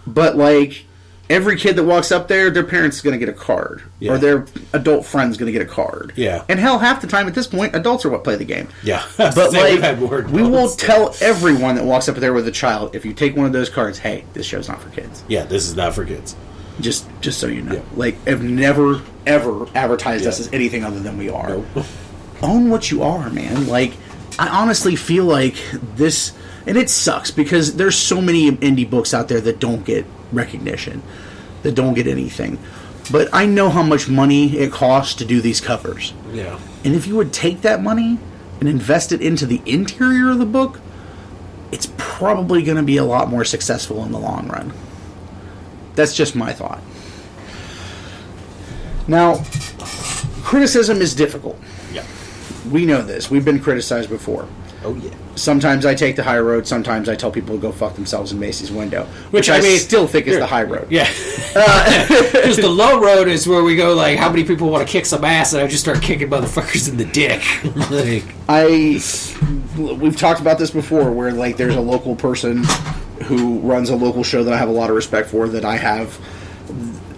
But, like, every kid that walks up there, their parents is going to get a card. Yeah. Or their adult friend's going to get a card. Yeah. And hell, half the time at this point, adults are what play the game. Yeah. But, We've had more like, we will adults. tell everyone that walks up there with a child, if you take one of those cards, hey, this show's not for kids. Yeah, this is not for kids. Just so you know. Yeah. Like, I've never, ever advertised us Yeah. as anything other than we are. Nope. Own what you are, man. Like, I honestly feel like this, and it sucks because there's so many indie books out there that don't get recognition, that don't get anything. But I know how much money it costs to do these covers. Yeah. And if you would take that money and invest it into the interior of the book, it's probably going to be a lot more successful in the long run. That's just my thought. Now, criticism is difficult. Yeah. We know this. We've been criticized before. Oh, yeah. Sometimes I take the high road. Sometimes I tell people to go fuck themselves in Macy's window. Which I still think is the high road. Yeah. Because the low road is where we go, like, how many people want to kick some ass, and I just start kicking motherfuckers in the dick. We've talked about this before, where, like, there's a local person who runs a local show that I have a lot of respect for, that I have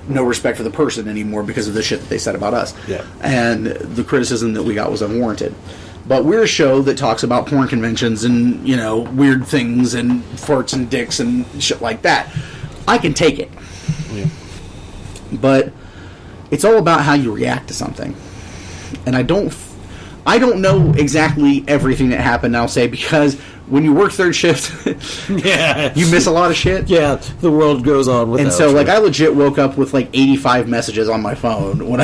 no respect for the person anymore because of the shit that they said about us. Yeah. And the criticism that we got was unwarranted. But we're a show that talks about porn conventions and, you know, weird things and farts and dicks and shit like that. I can take it. Yeah. But it's all about how you react to something. And I don't know exactly everything that happened, I'll say, because when you work third shift, Yeah. you miss a lot of shit. Yeah, the world goes on without And so, you. like, I legit woke up with, like, 85 messages on my phone when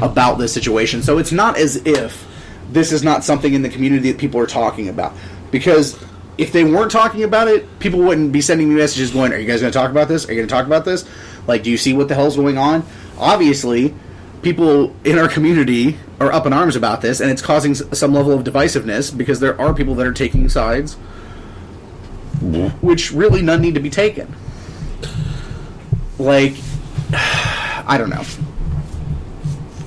about this situation. So it's not as if this is not something in the community that people are talking about. Because if they weren't talking about it, people wouldn't be sending me messages going, are you guys going to talk about this? Are you going to talk about this? Like, do you see what the hell's going on? Obviously, people in our community are up in arms about this, and it's causing some level of divisiveness because there are people that are taking sides, which really none need to be taken. Like, I don't know.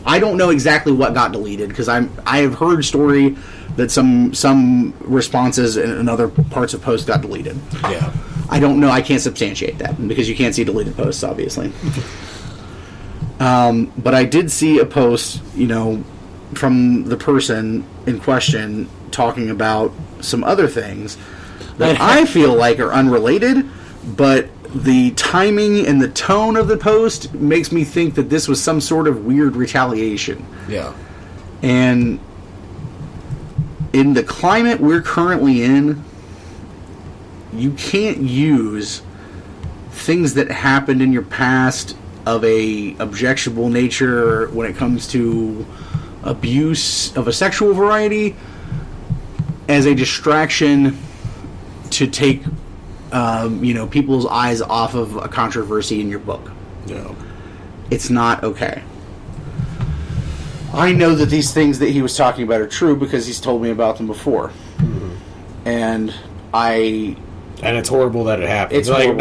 I don't know exactly what got deleted because I have heard story that some responses and other parts of posts got deleted. Yeah. I don't know. I can't substantiate that because you can't see deleted posts, obviously. But I did see a post, you know, from the person in question talking about some other things that I feel like are unrelated, but the timing and the tone of the post makes me think that this was some sort of weird retaliation. Yeah. And in the climate we're currently in, you can't use things that happened in your past of a objectionable nature when it comes to abuse of a sexual variety as a distraction to take people's eyes off of a controversy in your book. Yeah. It's not okay. I know that these things that he was talking about are true because he's told me about them before. Mm-hmm. And it's horrible that it happened. It's like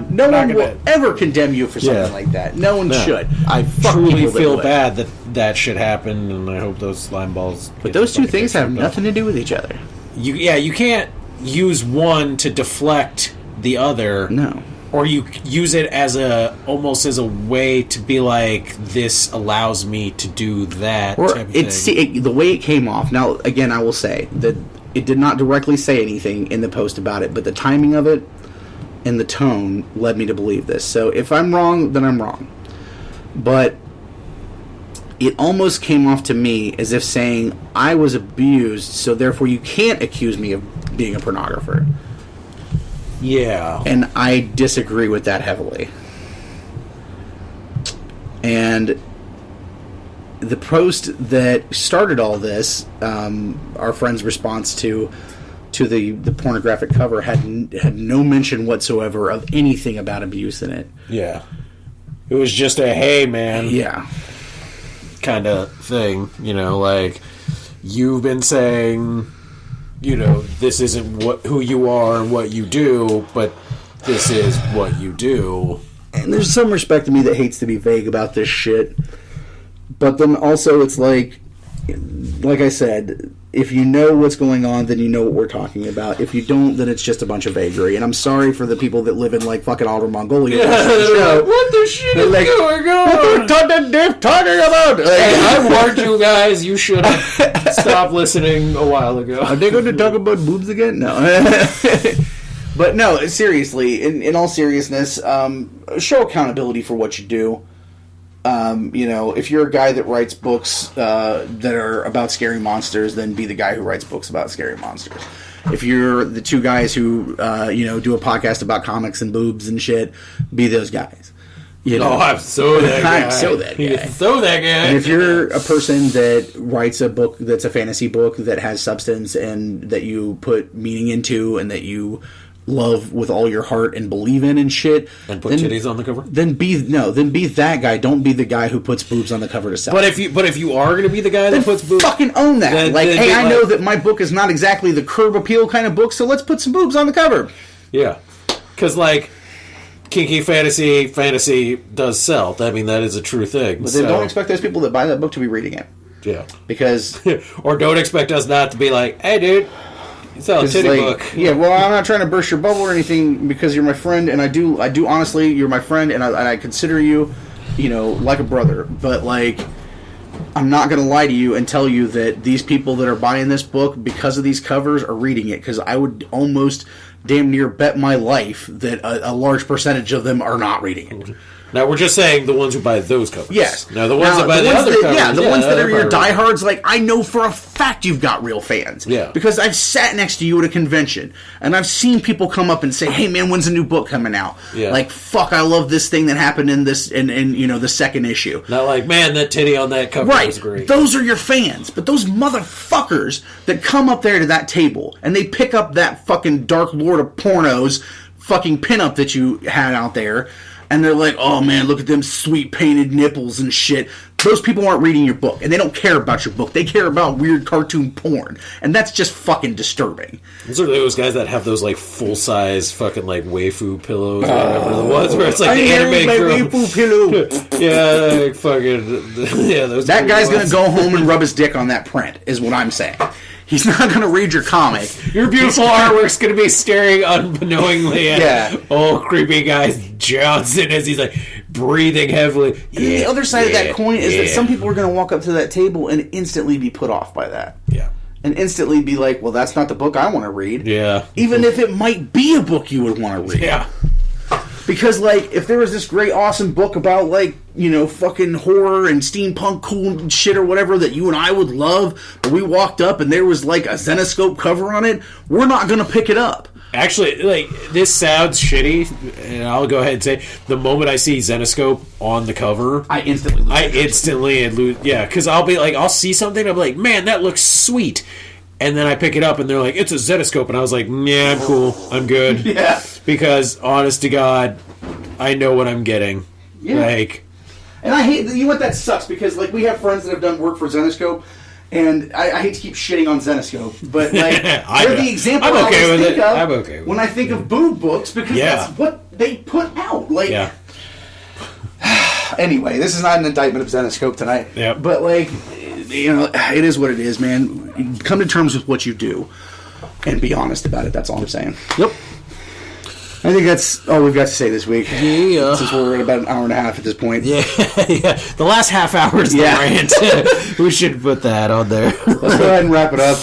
no one will ever condemn you for something like that. No one should. I truly feel bad that shit happened, and I hope those slime balls. But those two things have nothing to do with each other. You can't use one to deflect the other. No. Or you use it as almost as a way to be like, this allows me to do that. Or type of thing. The way it came off. Now, again, I will say that it did not directly say anything in the post about it, but the timing of it and the tone led me to believe this. So if I'm wrong, then I'm wrong. But it almost came off to me as if saying, I was abused, so therefore you can't accuse me of being a pornographer. Yeah. And I disagree with that heavily. And the post that started all this, our friend's response to the pornographic cover had no mention whatsoever of anything about abuse in it. Yeah. It was just a, hey, man. Yeah. Kind of thing. You know, like, you've been saying, you know, this isn't who you are and what you do, but this is what you do. And there's some respect to me that hates to be vague about this shit. But then also it's like I said, if you know what's going on, then you know what we're talking about. If you don't, then it's just a bunch of vagary. And I'm sorry for the people that live in, like, fucking Outer Mongolia. Yeah, what the shit is like, going on? What the dick talking about? Like, hey, I warned you guys. You should have stopped listening a while ago. Are they going to talk about boobs again? No. But no, seriously, in all seriousness, show accountability for what you do. If you're a guy that writes books that are about scary monsters, then be the guy who writes books about scary monsters. If you're the two guys who, do a podcast about comics and boobs and shit, be those guys. I'm so that guy. I'm so that guy. So that guy. And if you're a person that writes a book that's a fantasy book that has substance and that you put meaning into and that you love with all your heart and believe in and shit, and put titties on the cover, then be that guy. Don't be the guy who puts boobs on the cover to sell. But if you are going to be the guy that puts boobs, fucking own that. I know that my book is not exactly the curb appeal kind of book, so let's put some boobs on the cover. Yeah, because kinky fantasy does sell. I mean, that is a true thing. But then don't expect those people that buy that book to be reading it. Yeah, because or don't expect us not to be like, hey, dude. You sell a titty book. Yeah, well, I'm not trying to burst your bubble or anything because you're my friend, and I do honestly, you're my friend, and I consider you, like a brother. But, I'm not going to lie to you and tell you that these people that are buying this book because of these covers are reading it, because I would almost damn near bet my life that a large percentage of them are not reading it. Now, we're just saying the ones who buy those covers. Yes. Now, the ones that buy the other covers. Yeah, the ones that are your diehards, I know for a fact you've got real fans. Yeah. Because I've sat next to you at a convention, and I've seen people come up and say, hey, man, when's a new book coming out? Yeah. Fuck, I love this thing that happened in this, in the second issue. Not man, that titty on that cover was great. Those are your fans. But those motherfuckers that come up there to that table, and they pick up that fucking Dark Lord of Pornos fucking pinup that you had out there, and they're like, oh man, look at them sweet painted nipples and shit. Those people aren't reading your book, and they don't care about your book. They care about weird cartoon porn, and that's just fucking disturbing. Those are those guys that have those full size fucking waifu pillows or whatever the ones where it's the anime girl. Waifu pillow. Yeah, fucking those. That guy's gonna go home and rub his dick on that print, is what I'm saying. He's not going to read your comic. Your beautiful artwork's going to be staring unknowingly at old creepy guy Johnson as he's breathing heavily. And the other side of that coin is that some people are going to walk up to that table and instantly be put off by that. Yeah. And instantly be like, well, that's not the book I want to read. Yeah. Even if it might be a book you would want to read. Yeah. Because, if there was this great, awesome book about, fucking horror and steampunk cool shit or whatever that you and I would love, but we walked up and there was, a Zenoscope cover on it, we're not going to pick it up. Actually, this sounds shitty, and I'll go ahead and say, the moment I see Zenoscope on the cover, I instantly lose. Yeah, because I'll be I'll see something, I'm like, man, that looks sweet. And then I pick it up, and they're like, it's a Zenoscope. And I was like, yeah, I'm cool. I'm good. Yeah. Because, honest to God, I know what I'm getting. Yeah. And I hate... You know what? That sucks, because, we have friends that have done work for Zenoscope, and I hate to keep shitting on Zenoscope, but, they're the example I'm okay with it. of I'm okay with when I think of boob books, because that's what they put out. Yeah. Anyway, this is not an indictment of Zenoscope tonight. Yep. But, it is what it is, man. Come to terms with what you do and be honest about it. That's all I'm saying. Yep. I think that's all we've got to say this week. Yeah. Since we're at about an hour and a half at this point. Yeah. The last half hour is the rant. We should put that on there. Let's go ahead and wrap it up.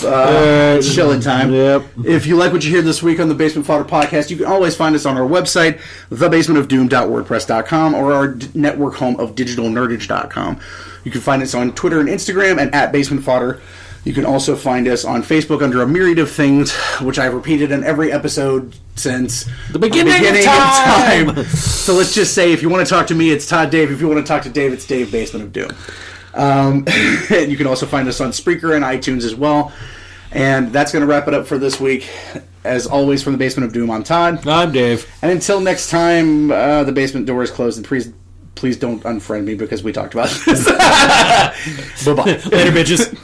It's chilling time. Yep. If you like what you hear this week on the Basement Fodder Podcast, you can always find us on our website, thebasementofdoom.wordpress.com, or our network home of digitalnerdage.com. You can find us on Twitter and Instagram at Basement Fodder. You can also find us on Facebook under a myriad of things, which I've repeated in every episode since the beginning of time. So let's just say, if you want to talk to me, it's Todd Dave. If you want to talk to Dave, it's Dave Basement of Doom. And you can also find us on Spreaker and iTunes as well. And that's going to wrap it up for this week. As always, from the Basement of Doom, I'm Todd. I'm Dave. And until next time, the basement door is closed, and please don't unfriend me because we talked about this. Bye-bye. Later, bitches.